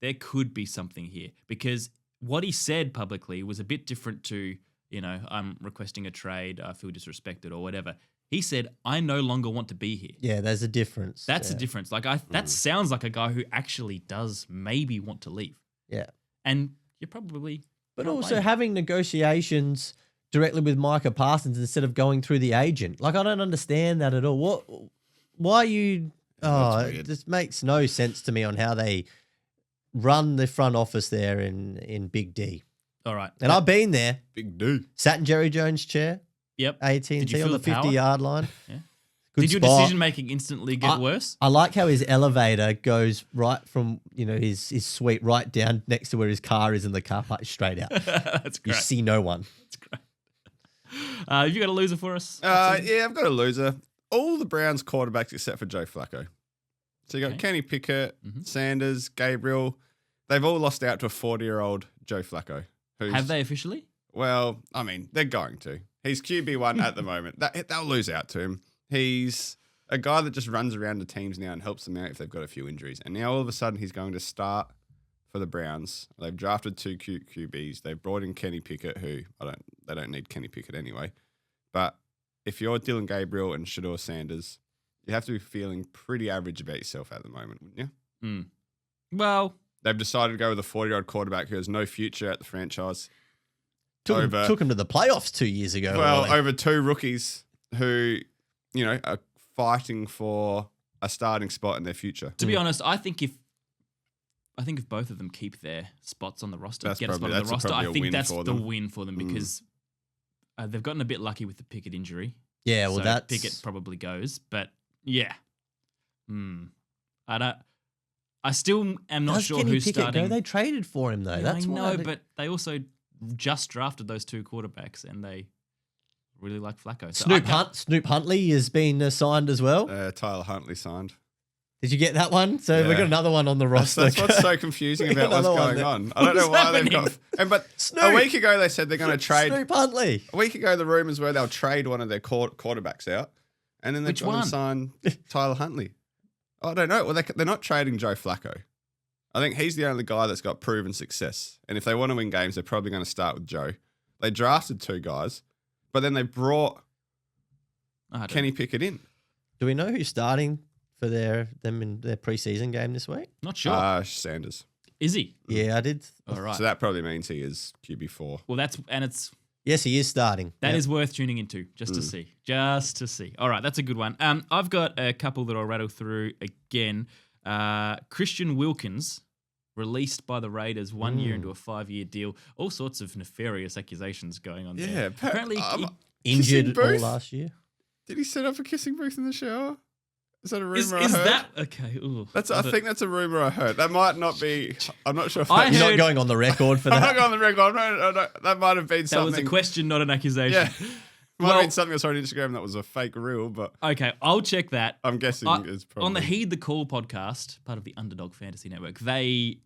there could be something here because what he said publicly was a bit different to, I'm requesting a trade, I feel disrespected or whatever. He said, I no longer want to be here. Yeah, there's a difference. That's a difference. That sounds like a guy who actually does maybe want to leave. Yeah. And you're probably... But also having negotiations directly with Micah Parsons instead of going through the agent. Like, I don't understand that at all. Why are you... it just makes no sense to me on how they run the front office there in Big D. All right. And I've been there. Big D. Sat in Jerry Jones' chair. Yep. AT&T on the 50-yard line. Yeah. Good Did your spot. decision-making instantly get worse? I like how his elevator goes right from, his suite right down next to where his car is in the car park, straight out. That's great. You see no one. That's great. Have you got a loser for us? Yeah, I've got a loser. All the Browns quarterbacks except for Joe Flacco. So you got Kenny Pickett, Sanders, Gabriel. They've all lost out to a 40-year-old Joe Flacco. Have they officially? Well, I mean, they're going to. He's QB1 at the moment. They'll lose out to him. He's a guy that just runs around the teams now and helps them out if they've got a few injuries. And now all of a sudden he's going to start for the Browns. They've drafted 2 QBs. They've brought in Kenny Pickett, who they don't need Kenny Pickett anyway. But if you're Dylan Gabriel and Shedeur Sanders, you have to be feeling pretty average about yourself at the moment, wouldn't you? Well, they've decided to go with a 40-year-old quarterback who has no future at the franchise. Took him to the playoffs 2 years ago. Well, over 2 rookies who, are fighting for a starting spot in their future. To be honest, I think I think if both of them keep their spots on the roster, That's get a spot probably- on the that's roster, probably I a think win that's for the them. win for them because they've gotten a bit lucky with the Pickett injury. Yeah, well, so that's Pickett probably goes, but yeah, I don't. I still am not Does sure Kenny who's Pickett starting. go? They traded for him though. Yeah, That's I why know, they- but they also just drafted those 2 quarterbacks, and they really like Flacco. So Snoop Huntley has been signed as well. Tyler Huntley signed. Did you get that one? So we Yeah. got another one on the roster. That's what's so confusing about what's Another one going there. on. I don't know why they've got. But Snoop. a week ago they said they're going to trade. Snoop Huntley. A week ago the rumors were they'll trade one of their quarterbacks out, and then they've Which gone and one? signed Tyler Huntley. I don't know. Well, they're not trading Joe Flacco. I think he's the only guy that's got proven success. And if they want to win games, they're probably going to start with Joe. They drafted 2 guys, but then they brought Kenny Pickett in. Do we know who's starting for them in their preseason game this week? Not sure. Sanders. Is he? Yeah, I did. All right. So that probably means he is QB4. Well, it's Yes, he is starting. that is Yep. worth tuning into just to see. All right, that's a good one. I've got a couple that I'll rattle through again. Christian Wilkins, released by the Raiders 1 year into a 5-year deal. All sorts of nefarious accusations going on Yeah, there. Apparently, Injured Kissing all booth? last year. Did he set up a kissing booth in the shower? Is that a rumor is I heard? that okay? Ooh, I think that's a rumor I heard. That might not be. I'm not sure if I that's. You're heard- not going on the record for I'm not that. going on the record. That might have been that something. was a question, not an accusation. Yeah. Might Well- have been something I saw on Instagram that was a fake reel, but Okay, I'll check that. I'm guessing it's probably On the Heed the Call podcast, part of the Underdog Fantasy Network, they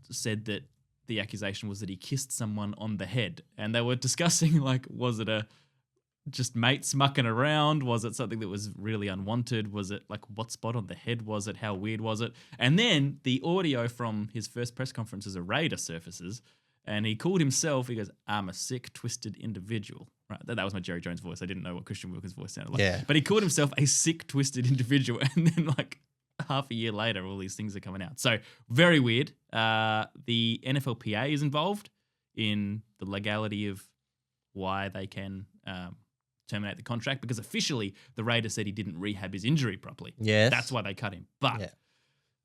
said that the accusation was that he kissed someone on the head, and they were discussing like, was it a just mates mucking around? Was it something that was really unwanted? Was it like what spot on the head was it? How weird was it? And then the audio from his first press conference as a Raider surfaces, and he called himself. He goes, "I'm a sick, twisted individual." Right, that was my Jerry Jones voice. I didn't know what Christian Wilkins' voice sounded like. Yeah. But he called himself a sick, twisted individual, and then like half a year later, all these things are coming out. So very weird. The NFLPA is involved in the legality of why they can terminate the contract, because officially the Raiders said he didn't rehab his injury properly. Yes. That's why they cut him. But Yeah.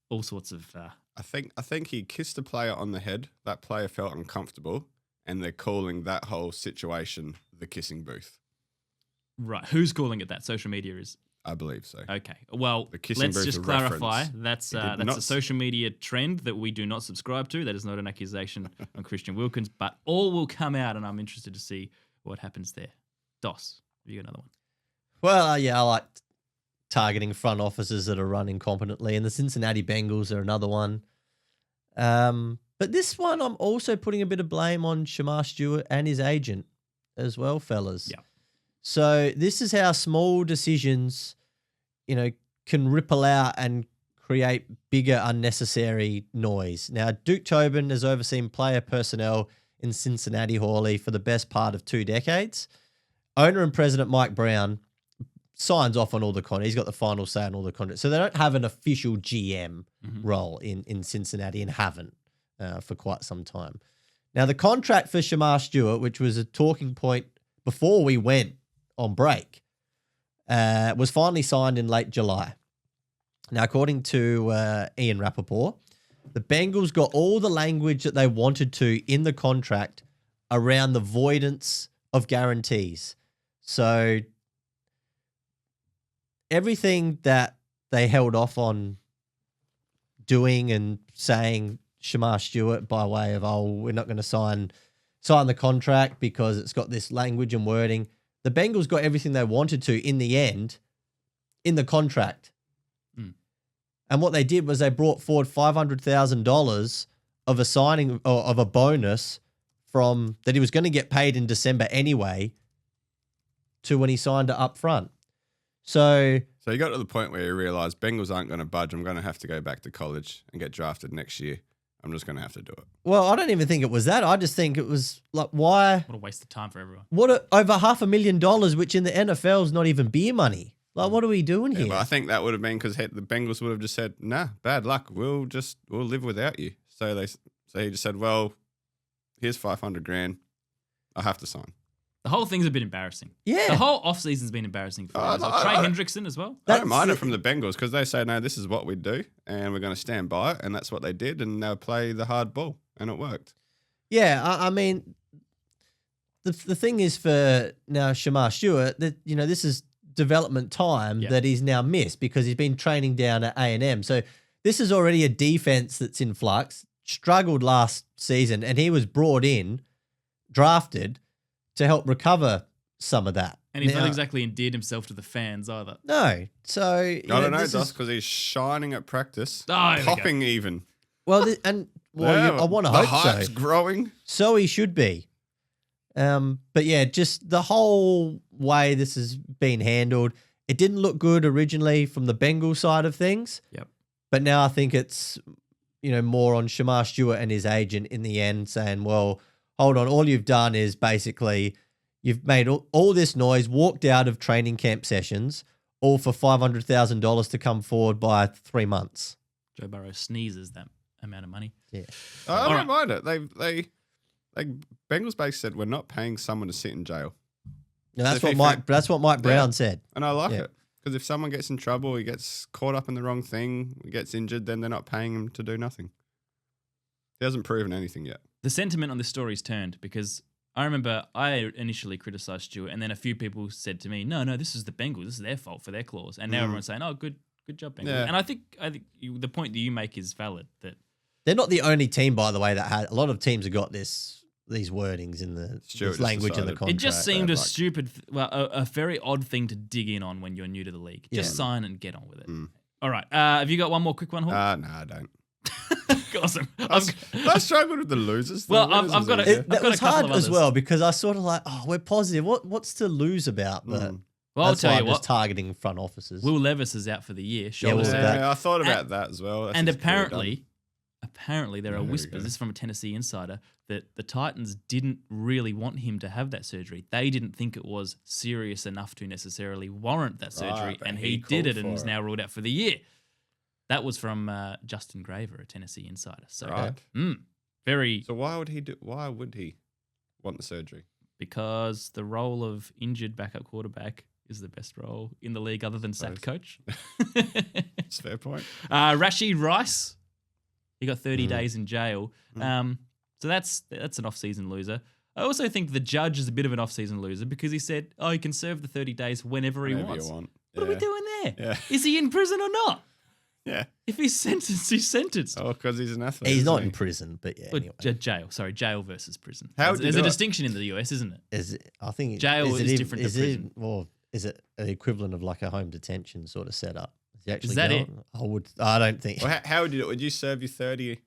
all sorts of I think he kissed a player on the head. That player felt uncomfortable, and they're calling that whole situation the kissing booth. right. Who's calling it that? Social media is. I believe so. Okay. Well, The kissing let's booth just of clarify. reference. That's He did a not- social media trend that we do not subscribe to. That is not an accusation on Christian Wilkins, but all will come out, and I'm interested to see what happens there. Dos, have you got another one? Well, yeah, I like targeting front offices that are run incompetently, and the Cincinnati Bengals are another one. But this one, I'm also putting a bit of blame on Shamar Stewart and his agent as well, fellas. Yeah. So this is how small decisions, can ripple out and create bigger unnecessary noise. Now, Duke Tobin has overseen player personnel in Cincinnati, Hawley, for the best part of 2 decades. Owner and president Mike Brown signs off on all the contracts. He's got the final say on all the contracts. So they don't have an official GM role in Cincinnati, and haven't for quite some time. Now, the contract for Shamar Stewart, which was a talking point before we went on break, was finally signed in late July. Now, according to Ian Rappaport, the Bengals got all the language that they wanted to in the contract around the voidance of guarantees. So everything that they held off on doing and saying Shamar Stewart by way of, we're not going to sign the contract because it's got this language and wording. The Bengals got everything they wanted to in the end in the contract. And what they did was they brought forward $500,000 of a signing or of a bonus from that he was going to get paid in December anyway to when he signed it up front. So you got to the point where you realised Bengals aren't going to budge. I'm going to have to go back to college and get drafted next year. I'm just going to have to do it. Well, I don't even think it was that. I just think it was like, why? What a waste of time for everyone. Over $500,000, which in the NFL is not even beer money. Like, what are we doing Yeah, here? but I think that would have been because the Bengals would have just said, "Nah, bad luck. We'll live without you." So he just said, "Well, here's $500,000. I have to sign." The whole thing's a bit embarrassing. Yeah. The whole offseason's been embarrassing for him. Trey Hendrickson as well. I don't mind it from the Bengals because they say, no, this is what we do and we're going to stand by it. And that's what they did. And they'll play the hard ball. And it worked. Yeah, I mean, the thing is for now Shamar Stewart that this is development time that he's now missed because he's been training down at A&M. So this is already a defense that's in flux. Struggled last season, and he was brought in, drafted to help recover some of that. And he's not exactly endeared himself to the fans either. No, so I don't know, Josh, because he's shining at practice, popping even. Well, I want to hope so. The hype's growing. So he should be. But yeah, just the whole way this has been handled, it didn't look good originally from the Bengals side of things. Yep. But now I think it's, more on Shamar Stewart and his agent in the end saying, well, hold on, all you've done is basically you've made all this noise, walked out of training camp sessions, all for $500,000 to come forward by 3 months. Joe Burrow sneezes that amount of money. Yeah. I don't mind it. They Bengals base said we're not paying someone to sit in jail. No, that's what Mike Brown said. And I like it. Because if someone gets in trouble, he gets caught up in the wrong thing, he gets injured, then they're not paying him to do nothing. He hasn't proven anything yet. The sentiment on this story's turned because I remember I initially criticised Stewart and then a few people said to me, no, this is the Bengals. This is their fault for their clause. And now everyone's saying, oh, good job, Bengals. Yeah. And I think the point that you make is valid. That they're not the only team, by the way, that had – a lot of teams have got these wordings in the this language in the contract. It just seemed a very odd thing to dig in on when you're new to the league. Just sign and get on with it. All right. Have you got one more quick one, Hall? No, I don't. Awesome. I struggled with the losers. I've got That was hard as well because I sort of like, we're positive. What's to lose about that? Well, I'll tell you what. Just targeting front offices. Will Levis is out for the year. I thought about that as well. And apparently there are whispers, this is from a Tennessee insider, that the Titans didn't really want him to have that surgery. They didn't think it was serious enough to necessarily warrant that surgery, and he did it and is now ruled out for the year. That was from Justin Graver, a Tennessee insider. So, very. So why would he want the surgery? Because the role of injured backup quarterback is the best role in the league other than sacked coach. That's a fair point. Rashid Rice, he got 30 days in jail. So that's an off-season loser. I also think the judge is a bit of an off-season loser because he said, he can serve the 30 days whenever he wants. What are we doing there? Yeah. Is he in prison or not? Yeah. If he's sentenced, he's sentenced. Oh, because he's an athlete. He's not in prison, but yeah. Anyway. Jail. Sorry, jail versus prison. There's a distinction in the US, isn't it? I think jail is different to prison. Is it an equivalent of like a home detention sort of setup? Is that it? I don't think. Well, how would you do it? Would you serve your 30?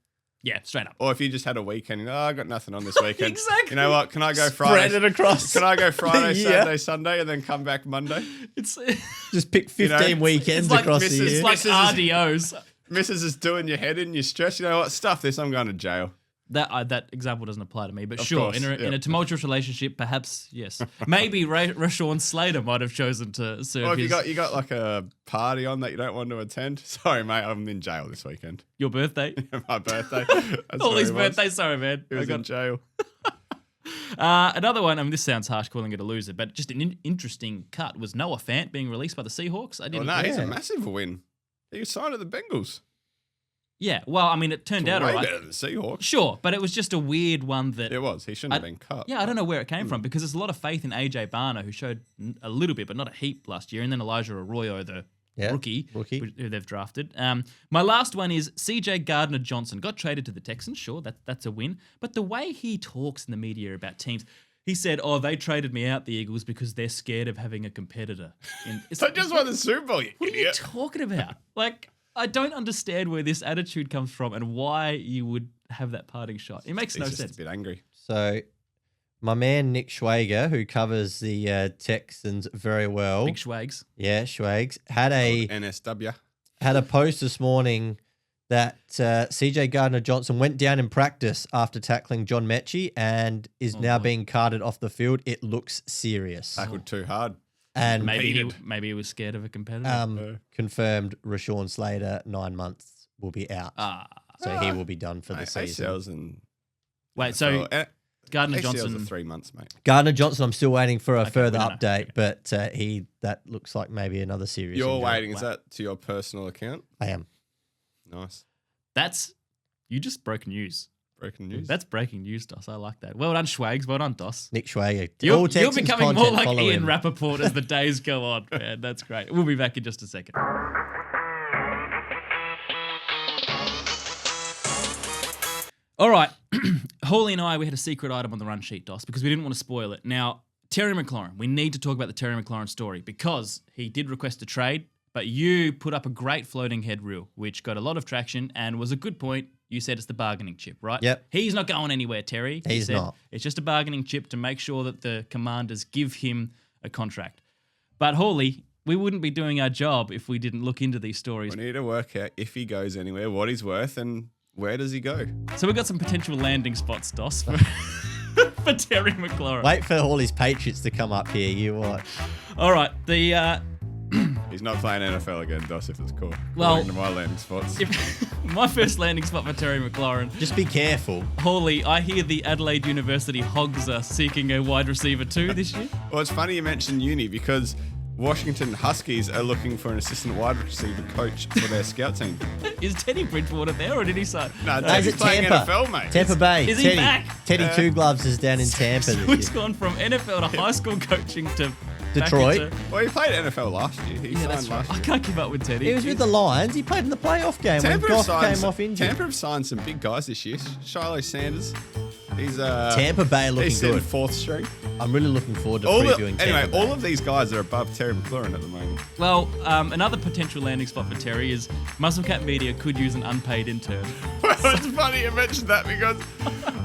Yeah, straight up. Or if you just had a weekend, I got nothing on this weekend. Exactly. You know what? Can I go Friday? Spread it across. Can I go Friday, Saturday, Sunday, and then come back Monday? It's just pick 15 weekends across the year. It's like RDOs. Mrs. is doing your head in, you're stressed. You know what? Stuff this. I'm going to jail. That example doesn't apply to me, but of sure, course, in a tumultuous relationship, perhaps yes. Maybe Rashawn Slater might have chosen to serve. Or if you got like a party on that you don't want to attend. Sorry, mate, I'm in jail this weekend. Your birthday? My birthday. All his birthdays. Sorry, man. He was in jail. Another one. I mean, this sounds harsh calling it a loser, but just an interesting cut was Noah Fant being released by the Seahawks. He's a massive win. He signed at the Bengals. Yeah, well, I mean, it turned out all right. Way better than the Seahawks. Sure, but it was just a weird one that... It was. He shouldn't have been cut. Yeah, I don't know where it came from because there's a lot of faith in AJ Barner, who showed a little bit, but not a heap last year, and then Elijah Arroyo, the rookie who they've drafted. My last one is CJ Gardner-Johnson. Got traded to the Texans. Sure, that's a win. But the way he talks in the media about teams... He said, they traded me out, the Eagles, because they're scared of having a competitor. They just won the Super Bowl, you What idiot. are you talking about? I don't understand where this attitude comes from and why you would have that parting shot. It makes no sense. He's just a bit angry. So, my man Nick Schwager, who covers the Texans very well. Big Schwags. Yeah, Schwags. Had NSW. Had a post this morning that CJ Gardner-Johnson went down in practice after tackling John Mechie and is now being carted off the field. It looks serious. Tackled too hard. And maybe he was scared of a competitor. Confirmed Rashawn Slater 9 months will be out. So he will be done for the season. ACLs and wait, so Gardner ACLs Johnson. are 3 months, mate. Gardner Johnson, I'm still waiting for a further we don't know. update, Okay. but that looks like maybe another serious You're injury. waiting. Is that to your personal account? I am. Nice. You just broke news. Breaking news. That's breaking news, Dos. I like that. Well done, Schwags. Well done, Dos. Nick Schwager. You're All Texans becoming more content, like follow Ian him. Rappaport as the days go on, man. That's great. We'll be back in just a second. All right. Hawley and I, we had a secret item on the run sheet, Dos, because we didn't want to spoil it. Now, Terry McLaurin. We need to talk about the Terry McLaurin story because he did request a trade, but you put up a great floating head rule, which got a lot of traction and was a good point. You said it's the bargaining chip, right? Yep. He's not going anywhere, Terry. He's said not. It's just a bargaining chip to make sure that the Commanders give him a contract. But Hawley, we wouldn't be doing our job if we didn't look into these stories. We need to work out if he goes anywhere, what he's worth, and where does he go. So we've got some potential landing spots, Dos, for, for Terry McLaurin. Wait for all his Patriots to come up here. You watch. All right. The He's not playing NFL again, Dos, if it's cool. Well- According to my landing spots. my first landing spot for Terry McLaurin. Just be careful. Hawley, I hear the Adelaide University Hogs are seeking a wide receiver too this year. Well, it's funny you mentioned uni because Washington Huskies are looking for an assistant wide receiver coach for their scout team. Is Teddy Bridgewater there or did he sign? No, No, he's playing NFL, mate. Tampa Bay. Is he Teddy. back? Teddy Two Gloves is down in Tampa So this he's year. gone from NFL to high school coaching to Detroit. back into- Well, he played NFL last year. He Yeah, signed that's right. last I year. can't keep up with Teddy. He was with the Lions. He played in the playoff game when Goff came off injured. Tampa have signed some big guys this year. Shiloh Sanders. He's Tampa Bay looking he's in good. fourth string. I'm really looking forward to previewing Tampa Anyway, Bay. all of these guys are above Terry McLaurin at the moment. Well, another potential landing spot for Terry is Musclecat Media could use an unpaid intern. Well, it's funny you mentioned that because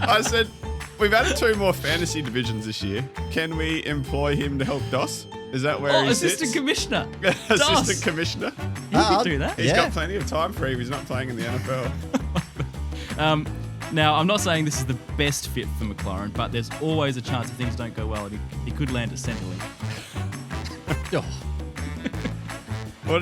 I said we've added 2 more fantasy divisions this year. Can we employ him to help Dos? Is that where he assistant sits? commissioner. Assistant Dos. commissioner. You could do that. He's Yeah. got plenty of time for him. He's not playing in the NFL. Now, I'm not saying this is the best fit for McLaurin, but there's always a chance that things don't go well and he could land at Centrelink. Oh, What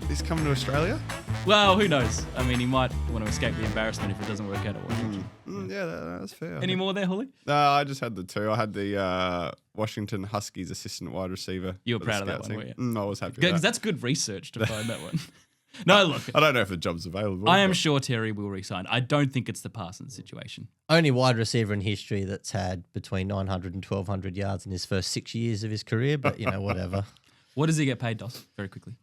he's coming to Australia? Well, who knows? I mean, he might want to escape the embarrassment if it doesn't work out at Washington. Yeah, that's fair. Any more there, Holly? No, I just had the 2. I had the Washington Huskies assistant wide receiver. You were for the proud of that scout one, team. weren't you? I was happy with Because that. that's good research to find that one. No, look, I don't know if the job's available. I am but- sure Terry will resign. I don't think it's the Parsons situation. only wide receiver in history that's had between 900 and 1,200 yards in his first 6 years of his career, but, whatever. What does he get paid, Dos? Very quickly.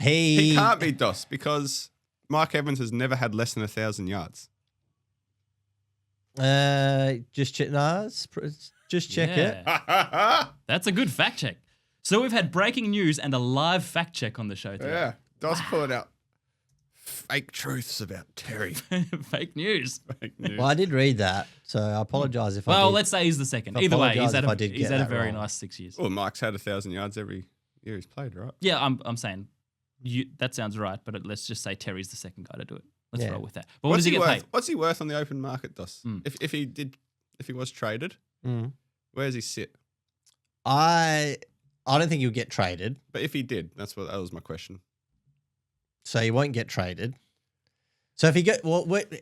He can't be Dos because Mike Evans has never had less than 1,000 yards. Just check. No, just check it. Yeah. That's a good fact check. So we've had breaking news and a live fact check on the show today. Yeah. Dos pulling out fake truths about Terry. Fake news. Fake news. Well, I did read that, so I apologise if I Well, did. let's say he's the second. I Either way, apologise if I did he's get had a that very wrong. nice 6 years. Well, Mike's had 1,000 yards every year he's played, right? Yeah, I'm saying that sounds right, but let's just say Terry's the second guy to do it. Let's Yeah. roll with that. But what does he get worth? paid? What's he worth on the open market, Dos? Mm. If he was traded, Mm. where does he sit? I don't think he'll get traded, But if he did, that was my question. so he won't get traded. So if he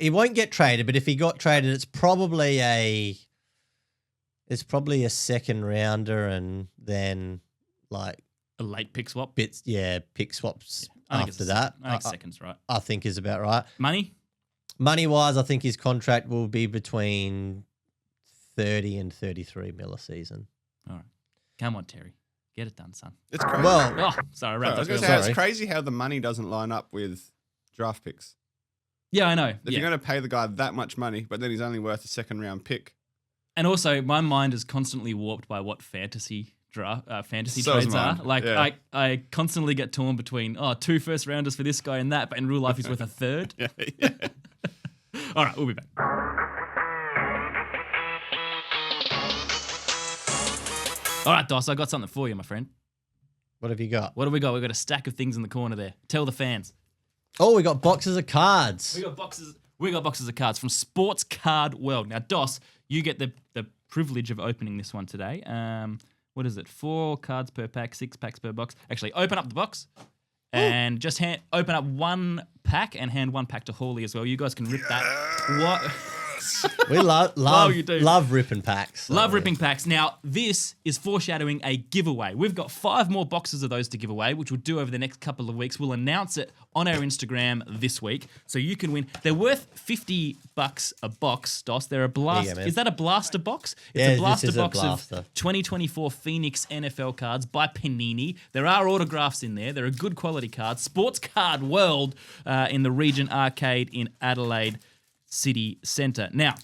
he won't get traded, but if he got traded, it's probably a second rounder, and then like A late pick swap. pick swaps I think after it's that. I think seconds, right? I think is about right. Money? Money wise, I think his contract will be between 30 and 33 mil a season. All right. Come on, Terry. Get it done, son. It's crazy. Well, Oh, sorry, I I wrapped was up going to early. say, Sorry. it's crazy how the money doesn't line up with draft picks. Yeah, I know. If Yeah. you're going to pay the guy that much money, but then he's only worth a second round pick. And also, my mind is constantly warped by what fantasy So is trades are. mine. Like, Yeah. I constantly get torn between, 2 first rounders for this guy and that, but in real life, he's worth a third. Yeah. All right, we'll be back. All right, Dos, I got something for you, my friend. what have you got? What do we got? We've got a stack of things in the corner there. Tell the fans. Oh, we got boxes of cards. We got boxes of cards from Sports Card World. Now, Dos, you get the privilege of opening this one today. What is it? 4 cards per pack, 6 packs per box. Actually, open up the box and just open up 1 pack and hand 1 pack to Hawley as well. You guys can rip that. What? We love you do. love ripping packs. So Love ripping packs. Now, this is foreshadowing a giveaway. We've got 5 more boxes of those to give away, which we'll do over the next couple of weeks. We'll announce it on our Instagram this week, so you can win. They're worth $50 a box, Dos. They're a blast. There you go, man. Is that a blaster box? It's Yeah, a blaster this is a box blaster. of 2024 Phoenix NFL cards by Panini. There are autographs in there. They're a good quality card. Sports Card World in the Regent Arcade in Adelaide City Centre. Now,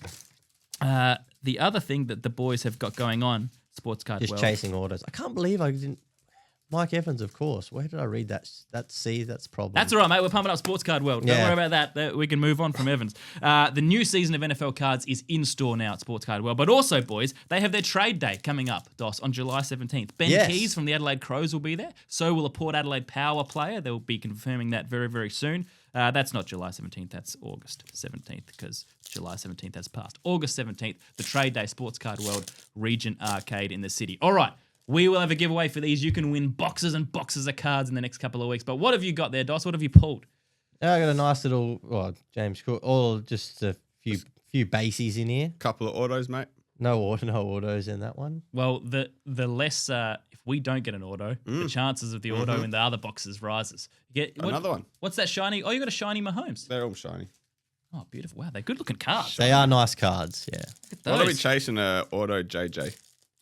the other thing that the boys have got going on, Sports Card just World. chasing orders. I can't believe I didn't. Mike Evans, of course. Where did I read that? That's C. That's problem. That's all right, mate. We're pumping up Sports Card World. Don't Yeah. worry about that. We can move on from Evans. The new season of NFL cards is in store now at Sports Card World. But also, boys, they have their trade day coming up, Dos, on July 17th. Ben Yes. Keys from the Adelaide Crows will be there. So will a Port Adelaide Power player. They'll be confirming that very, very soon. That's not July 17th. That's August 17th because July 17th has passed. August 17th, the trade day, Sports Card World, Regent Arcade in the city. All right. We will have a giveaway for these. You can win boxes and boxes of cards in the next couple of weeks. But what have you got there, Dos? What have you pulled? Yeah, I got a nice little James Cook. All just a few bases in here. Couple of autos, mate. No autos in that one. Well, the less if we don't get an auto, the chances of the auto in the other boxes rises. You get Another one. What's that shiny? Oh, you got a shiny Mahomes. They're all shiny. Oh, beautiful! Wow, they're good looking cards. They are nice cards. Yeah. Look at What are we those. chasing? A auto JJ.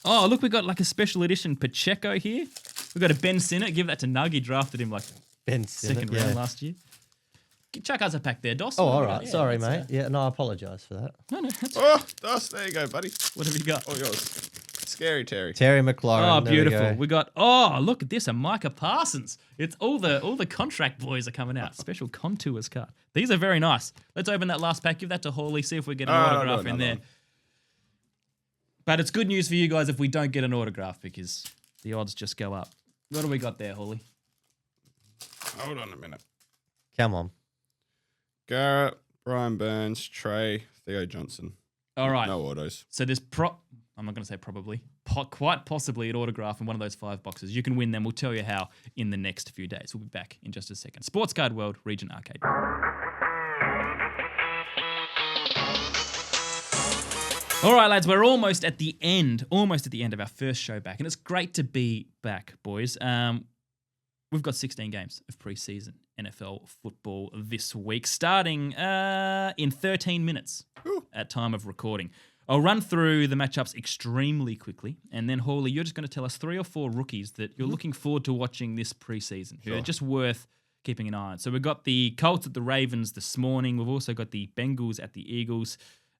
Oh, look, we got like a special edition Pacheco here. We got a Ben Sinnott. Give that to Nug. He drafted him like Ben second Sinnott, round yeah. last year. Chuck us a pack there, Dos. Oh, What all have we right. got? Yeah, Sorry, that's, mate. Yeah, no, I apologise for that. No, that's Oh, Dos, there you go, buddy. what have you got? All yours. Scary Terry. Terry McLaurin. Oh, there we beautiful. go. We got, oh, look at this, a Micah Parsons. It's all the contract boys are coming out. Special tumultuous card. These are very nice. Let's open that last pack. Give that to Hawley. See if we get an I'll do autograph in another there. one. But it's good news for you guys if we don't get an autograph because the odds just go up. What do we got there, Hawley? Hold on a minute. Come on. Garrett, Brian Burns, Trey, Theo Johnson. All right. No autos. So there's I'm not going to say probably, quite possibly an autograph in one of those 5 boxes. You can win them. We'll tell you how in the next few days. We'll be back in just a second. Sports Card World, Regent Arcade. All right, lads, we're almost at the end of our first show back, and it's great to be back, boys. We've got 16 games of preseason NFL football this week, starting in 13 minutes at time of recording. I'll run through the matchups extremely quickly, and then, Hawley, you're just going to tell us 3 or 4 rookies that you're looking forward to watching this preseason, who are just worth keeping an eye on. So we've got the Colts at the Ravens this morning. We've also got the Bengals at the Eagles.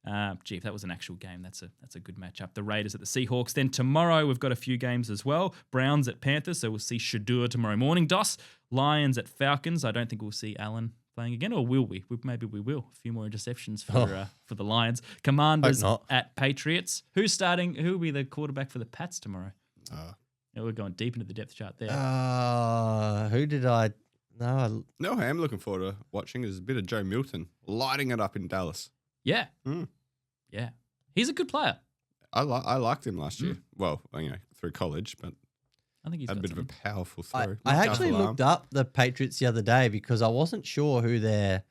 If that was an actual game, that's a good matchup. The Raiders at the Seahawks. Then tomorrow we've got a few games as well. Browns at Panthers, so we'll see Shadur tomorrow morning. Dos, Lions at Falcons. I don't think we'll see Allen playing again, or will we? Maybe we will. A few more interceptions for the Lions. Commanders at Patriots. Who's starting? Who will be the quarterback for the Pats tomorrow? Yeah, we're going deep into the depth chart there. Who did I? No, No, I am looking forward to watching is a bit of Joe Milton lighting it up in Dallas. Yeah. Yeah. He's a good player. I liked him last year. Well, through college, but I think he's had a got bit of a something. powerful throw. I actually looked up the Patriots the other day because I wasn't sure who their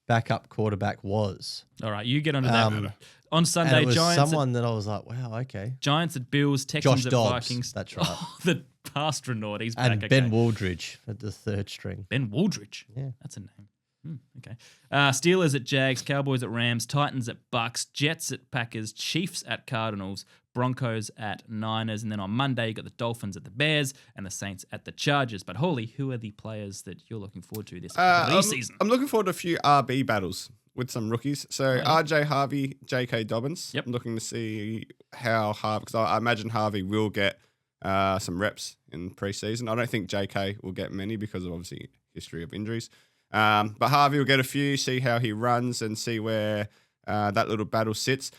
backup quarterback was. All right, you get onto that. On Sunday, And it was Giants someone that I was like, wow, okay. Giants at Bills, Texans Josh at Dobbs, Vikings. that's right. Oh, the Pastronaut, he's back And again. Ben Waldridge at the 3rd string. Ben Waldridge. Yeah. That's a name. Okay. Steelers at Jags, Cowboys at Rams, Titans at Bucks, Jets at Packers, Chiefs at Cardinals, Broncos at Niners, and then on Monday you got the Dolphins at the Bears and the Saints at the Chargers. But Hawley, who are the players that you're looking forward to this preseason? I'm looking forward to a few RB battles with some rookies. So RJ Harvey, J.K. Dobbins. Yep. I'm looking to see how Harvey, because I imagine Harvey will get some reps in preseason. I don't think J.K. will get many because of obviously history of injuries. But Harvey will get a few, see how he runs and see where that little battle sits.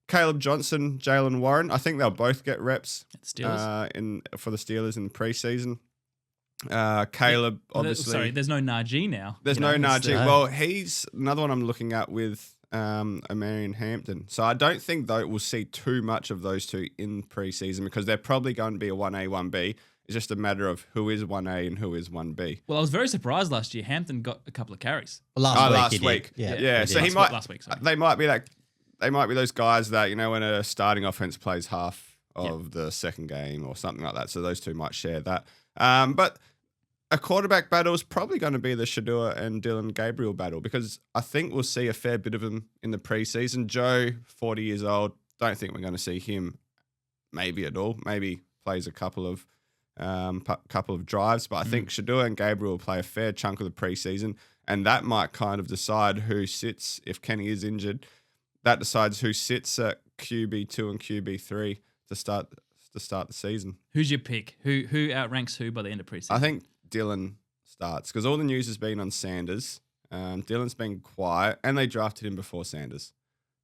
Caleb Johnson, Jalen Warren, I think they'll both get reps for the Steelers in preseason. Caleb, obviously. Sorry, there's no Najee now. There's no Najee. Well, he's another one I'm looking at with Marion Hampton. So I don't think we'll see too much of those two in preseason because they're probably going to be a 1A, 1B. It's just a matter of who is 1A and who is 1B. Well, I was very surprised last year. Hampton got a couple of carries. Last week. Yeah. So last week, sorry. they might be those guys that, when a starting offense plays half of the second game or something like that. So those two might share that. But a quarterback battle is probably going to be the Shadua and Dylan Gabriel battle, because I think we'll see a fair bit of them in the preseason. Joe, 40 years old, don't think we're going to see him maybe at all. Maybe plays a couple of drives, but I think Shadua and Gabriel will play a fair chunk of the preseason, and that might kind of decide who sits. If Kenny is injured, that decides who sits at QB2 and QB3 to start the season. Who's your pick? Who outranks who by the end of preseason? I think Dylan starts, because all the news has been on Sanders. Dylan's been quiet, and they drafted him before Sanders,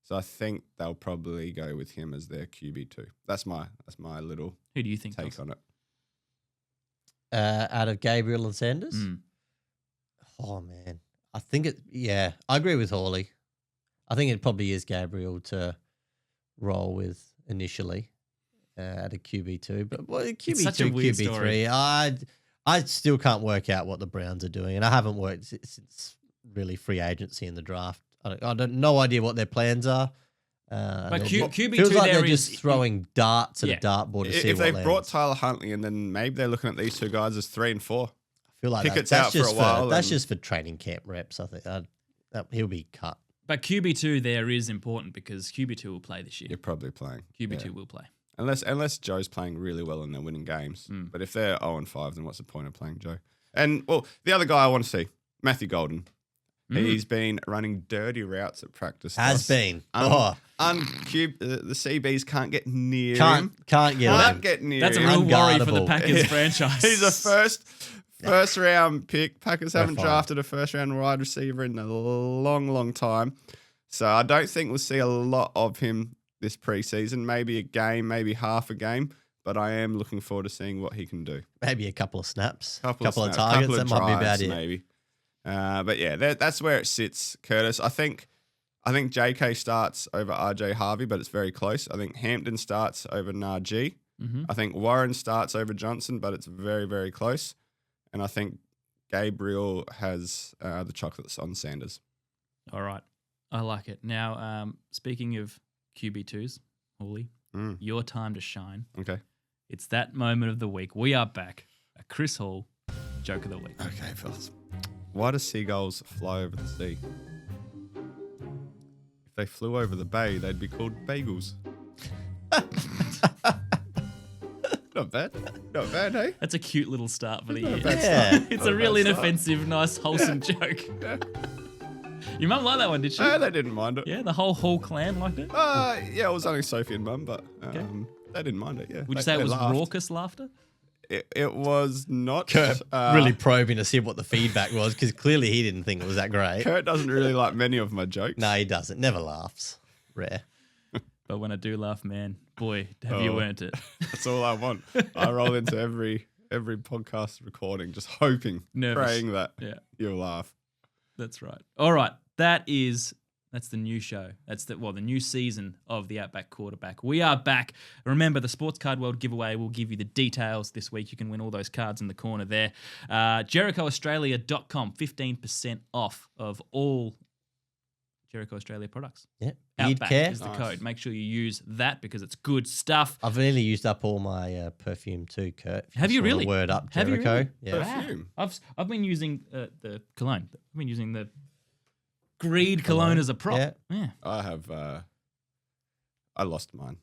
so I think they'll probably go with him as their QB2. That's my little Who do you think take on it. Out of Gabriel and Sanders? Oh, man. I think I agree with Hawley. I think it probably is Gabriel to roll with initially at a QB2. But QB2, such a weird QB3, story. I still can't work out what the Browns are doing, and I haven't worked since really free agency in the draft. I don't no idea what their plans are. But QB2 feels like there they're just throwing darts at a dartboard to see if what they've lands. brought Tyler Huntley, and then maybe they're looking at these two guys as 3 and 4. I feel like Pickett's that's out for just a while That's and- just for training camp reps. I think he'll be cut. But QB2 there is important because QB2 will play this year. You're probably playing. QB2 will play. Unless Joe's playing really well and they're winning games. But if they're 0 and 5, then what's the point of playing Joe? And the other guy I want to see, Matthew Golden. He's been running dirty routes at practice. Has been. The CBs can't get near him. Can't get him. Can't get near That's a him. real worry for the Unguardable. Packers franchise. He's a first round pick. Packers haven't fine. drafted a first round wide receiver in a long, long time. So I don't think we'll see a lot of him this preseason. Maybe a game, maybe half a game. But I am looking forward to seeing what he can do. Maybe a couple of snaps, Couple of snaps, targets. couple of That might be about drives, it. maybe. But yeah, that's where it sits, Curtis. I think JK starts over RJ Harvey, but it's very close. I think Hampton starts over Najee. I think Warren starts over Johnson, but it's very, very close. And I think Gabriel has the chocolates on Sanders. All right. I like it. Now, speaking of QB2s, Hawley, your time to shine. Okay. It's that moment of the week. We are back. A Chris Hall joke of the week. Okay, fellas. Why do seagulls fly over the sea? If they flew over the bay, they'd be called bagels. Not bad. Not bad, hey? That's a cute little start for the year. Yeah. It's Not a a real bad start. inoffensive, nice, wholesome joke. Your mum liked that one, did she? They didn't mind it. Yeah, the whole Hall clan liked it. Yeah, it was only Sophie and Mum, but they didn't mind it, yeah. Would you They- say it they was laughed. raucous laughter? It was not. Kurt really probing to see what the feedback was, because clearly he didn't think it was that great. Kurt doesn't really like many of my jokes. No, he doesn't. Never laughs. Rare. But when I do laugh, man, boy, have you earned it. That's all I want. I roll into every podcast recording just hoping, Nervous. praying that Yeah, you'll laugh. that's right. All right, that's the new show. That's the new season of the Outback Quarterback. We are back. Remember, the Sports Card World giveaway will give you the details this week. You can win all those cards in the corner there. JerichoAustralia.com, 15% off of all Jericho Australia products. Yeah. Outback Care. is the Nice. code. Make sure you use that because it's good stuff. I've nearly used up all my perfume too, Kurt. If Have you just wanna really? Word up, Have you Jericho. really? Yeah. Perfume? I've been using the cologne. I've been using the Greed cologne as a prop. Yeah. I have. I lost mine.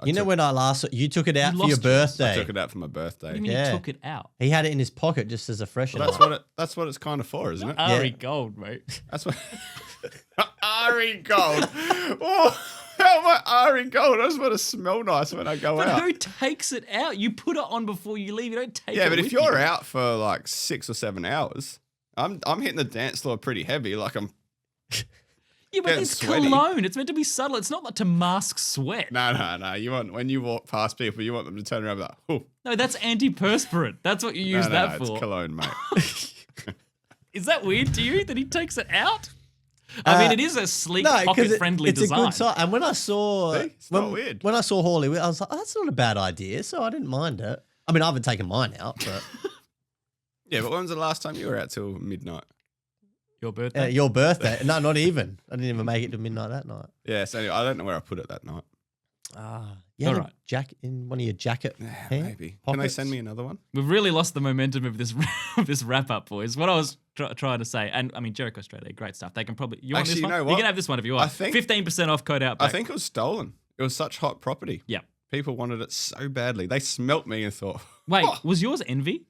You know when you took it out You for your lost yours. birthday. I took it out for my What birthday. do you mean Yeah. you took it out? He had it in his pocket just as a freshener. Well, that's what it's kind of for, isn't it? Ari Gold, mate. That's what. Ari Gold. Oh, how am I Ari Gold? I just want to smell nice when I go But out. who takes it out? You put it on before you leave. You don't take it Yeah, but if with you're you. out for like 6 or 7 hours, I'm hitting the dance floor pretty heavy. Like I'm. Yeah, but getting it's sweaty. cologne. It's meant to be subtle. It's not like to mask sweat. No. You want when you walk past people, you want them to turn around and be like, oh. No, that's antiperspirant. That's what you use that It's for. cologne, mate. Is that weird to you that he takes it out? I mean, it is a sleek, pocket-friendly it's design. a good sign. And when I saw See? It's not weird. when I saw Hawley, I was like, oh, that's not a bad idea. So I didn't mind it. I mean, I haven't taken mine out, but Yeah, but when was the last time you were out till midnight? Your birthday? your birthday. No, not even. I didn't even make it to midnight that night. Yeah, so anyway, I don't know where I put it that night. You had All right. a jacket in one of your jacket Yeah, hand maybe. Can they pockets? send me another one? We've really lost the momentum of this of this wrap up, boys. What I was trying to say, and I mean, Jericho Australia, great stuff. They can probably. You want Actually, this you one? know You what? can have this one if you want. I think- 15% off code Outback. I think it was stolen. It was such hot property. Yeah. People wanted it so badly. They smelt me and thought, Wait, "Oh." was yours envy?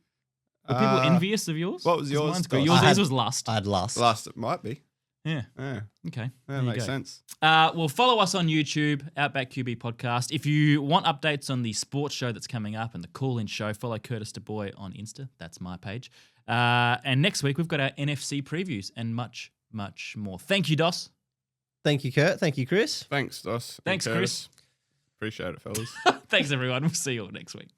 Were people envious of yours? what was 'Cause yours, Mine's good. Goss? Yours I had- was lust. I had lust. Last it might be. Yeah. Yeah, Okay. There that you makes go. sense. Well, follow us on YouTube, Outback QB Podcast. If you want updates on the sports show that's coming up and the call-in show, follow Curtis DeBoy on Insta. That's my page. And next week, we've got our NFC previews and much, much more. Thank you, Dos. Thank you, Kurt. Thank you, Chris. Thanks, Dos. and Thanks, Curtis. Appreciate it, fellas. Thanks, everyone. We'll see you all next week.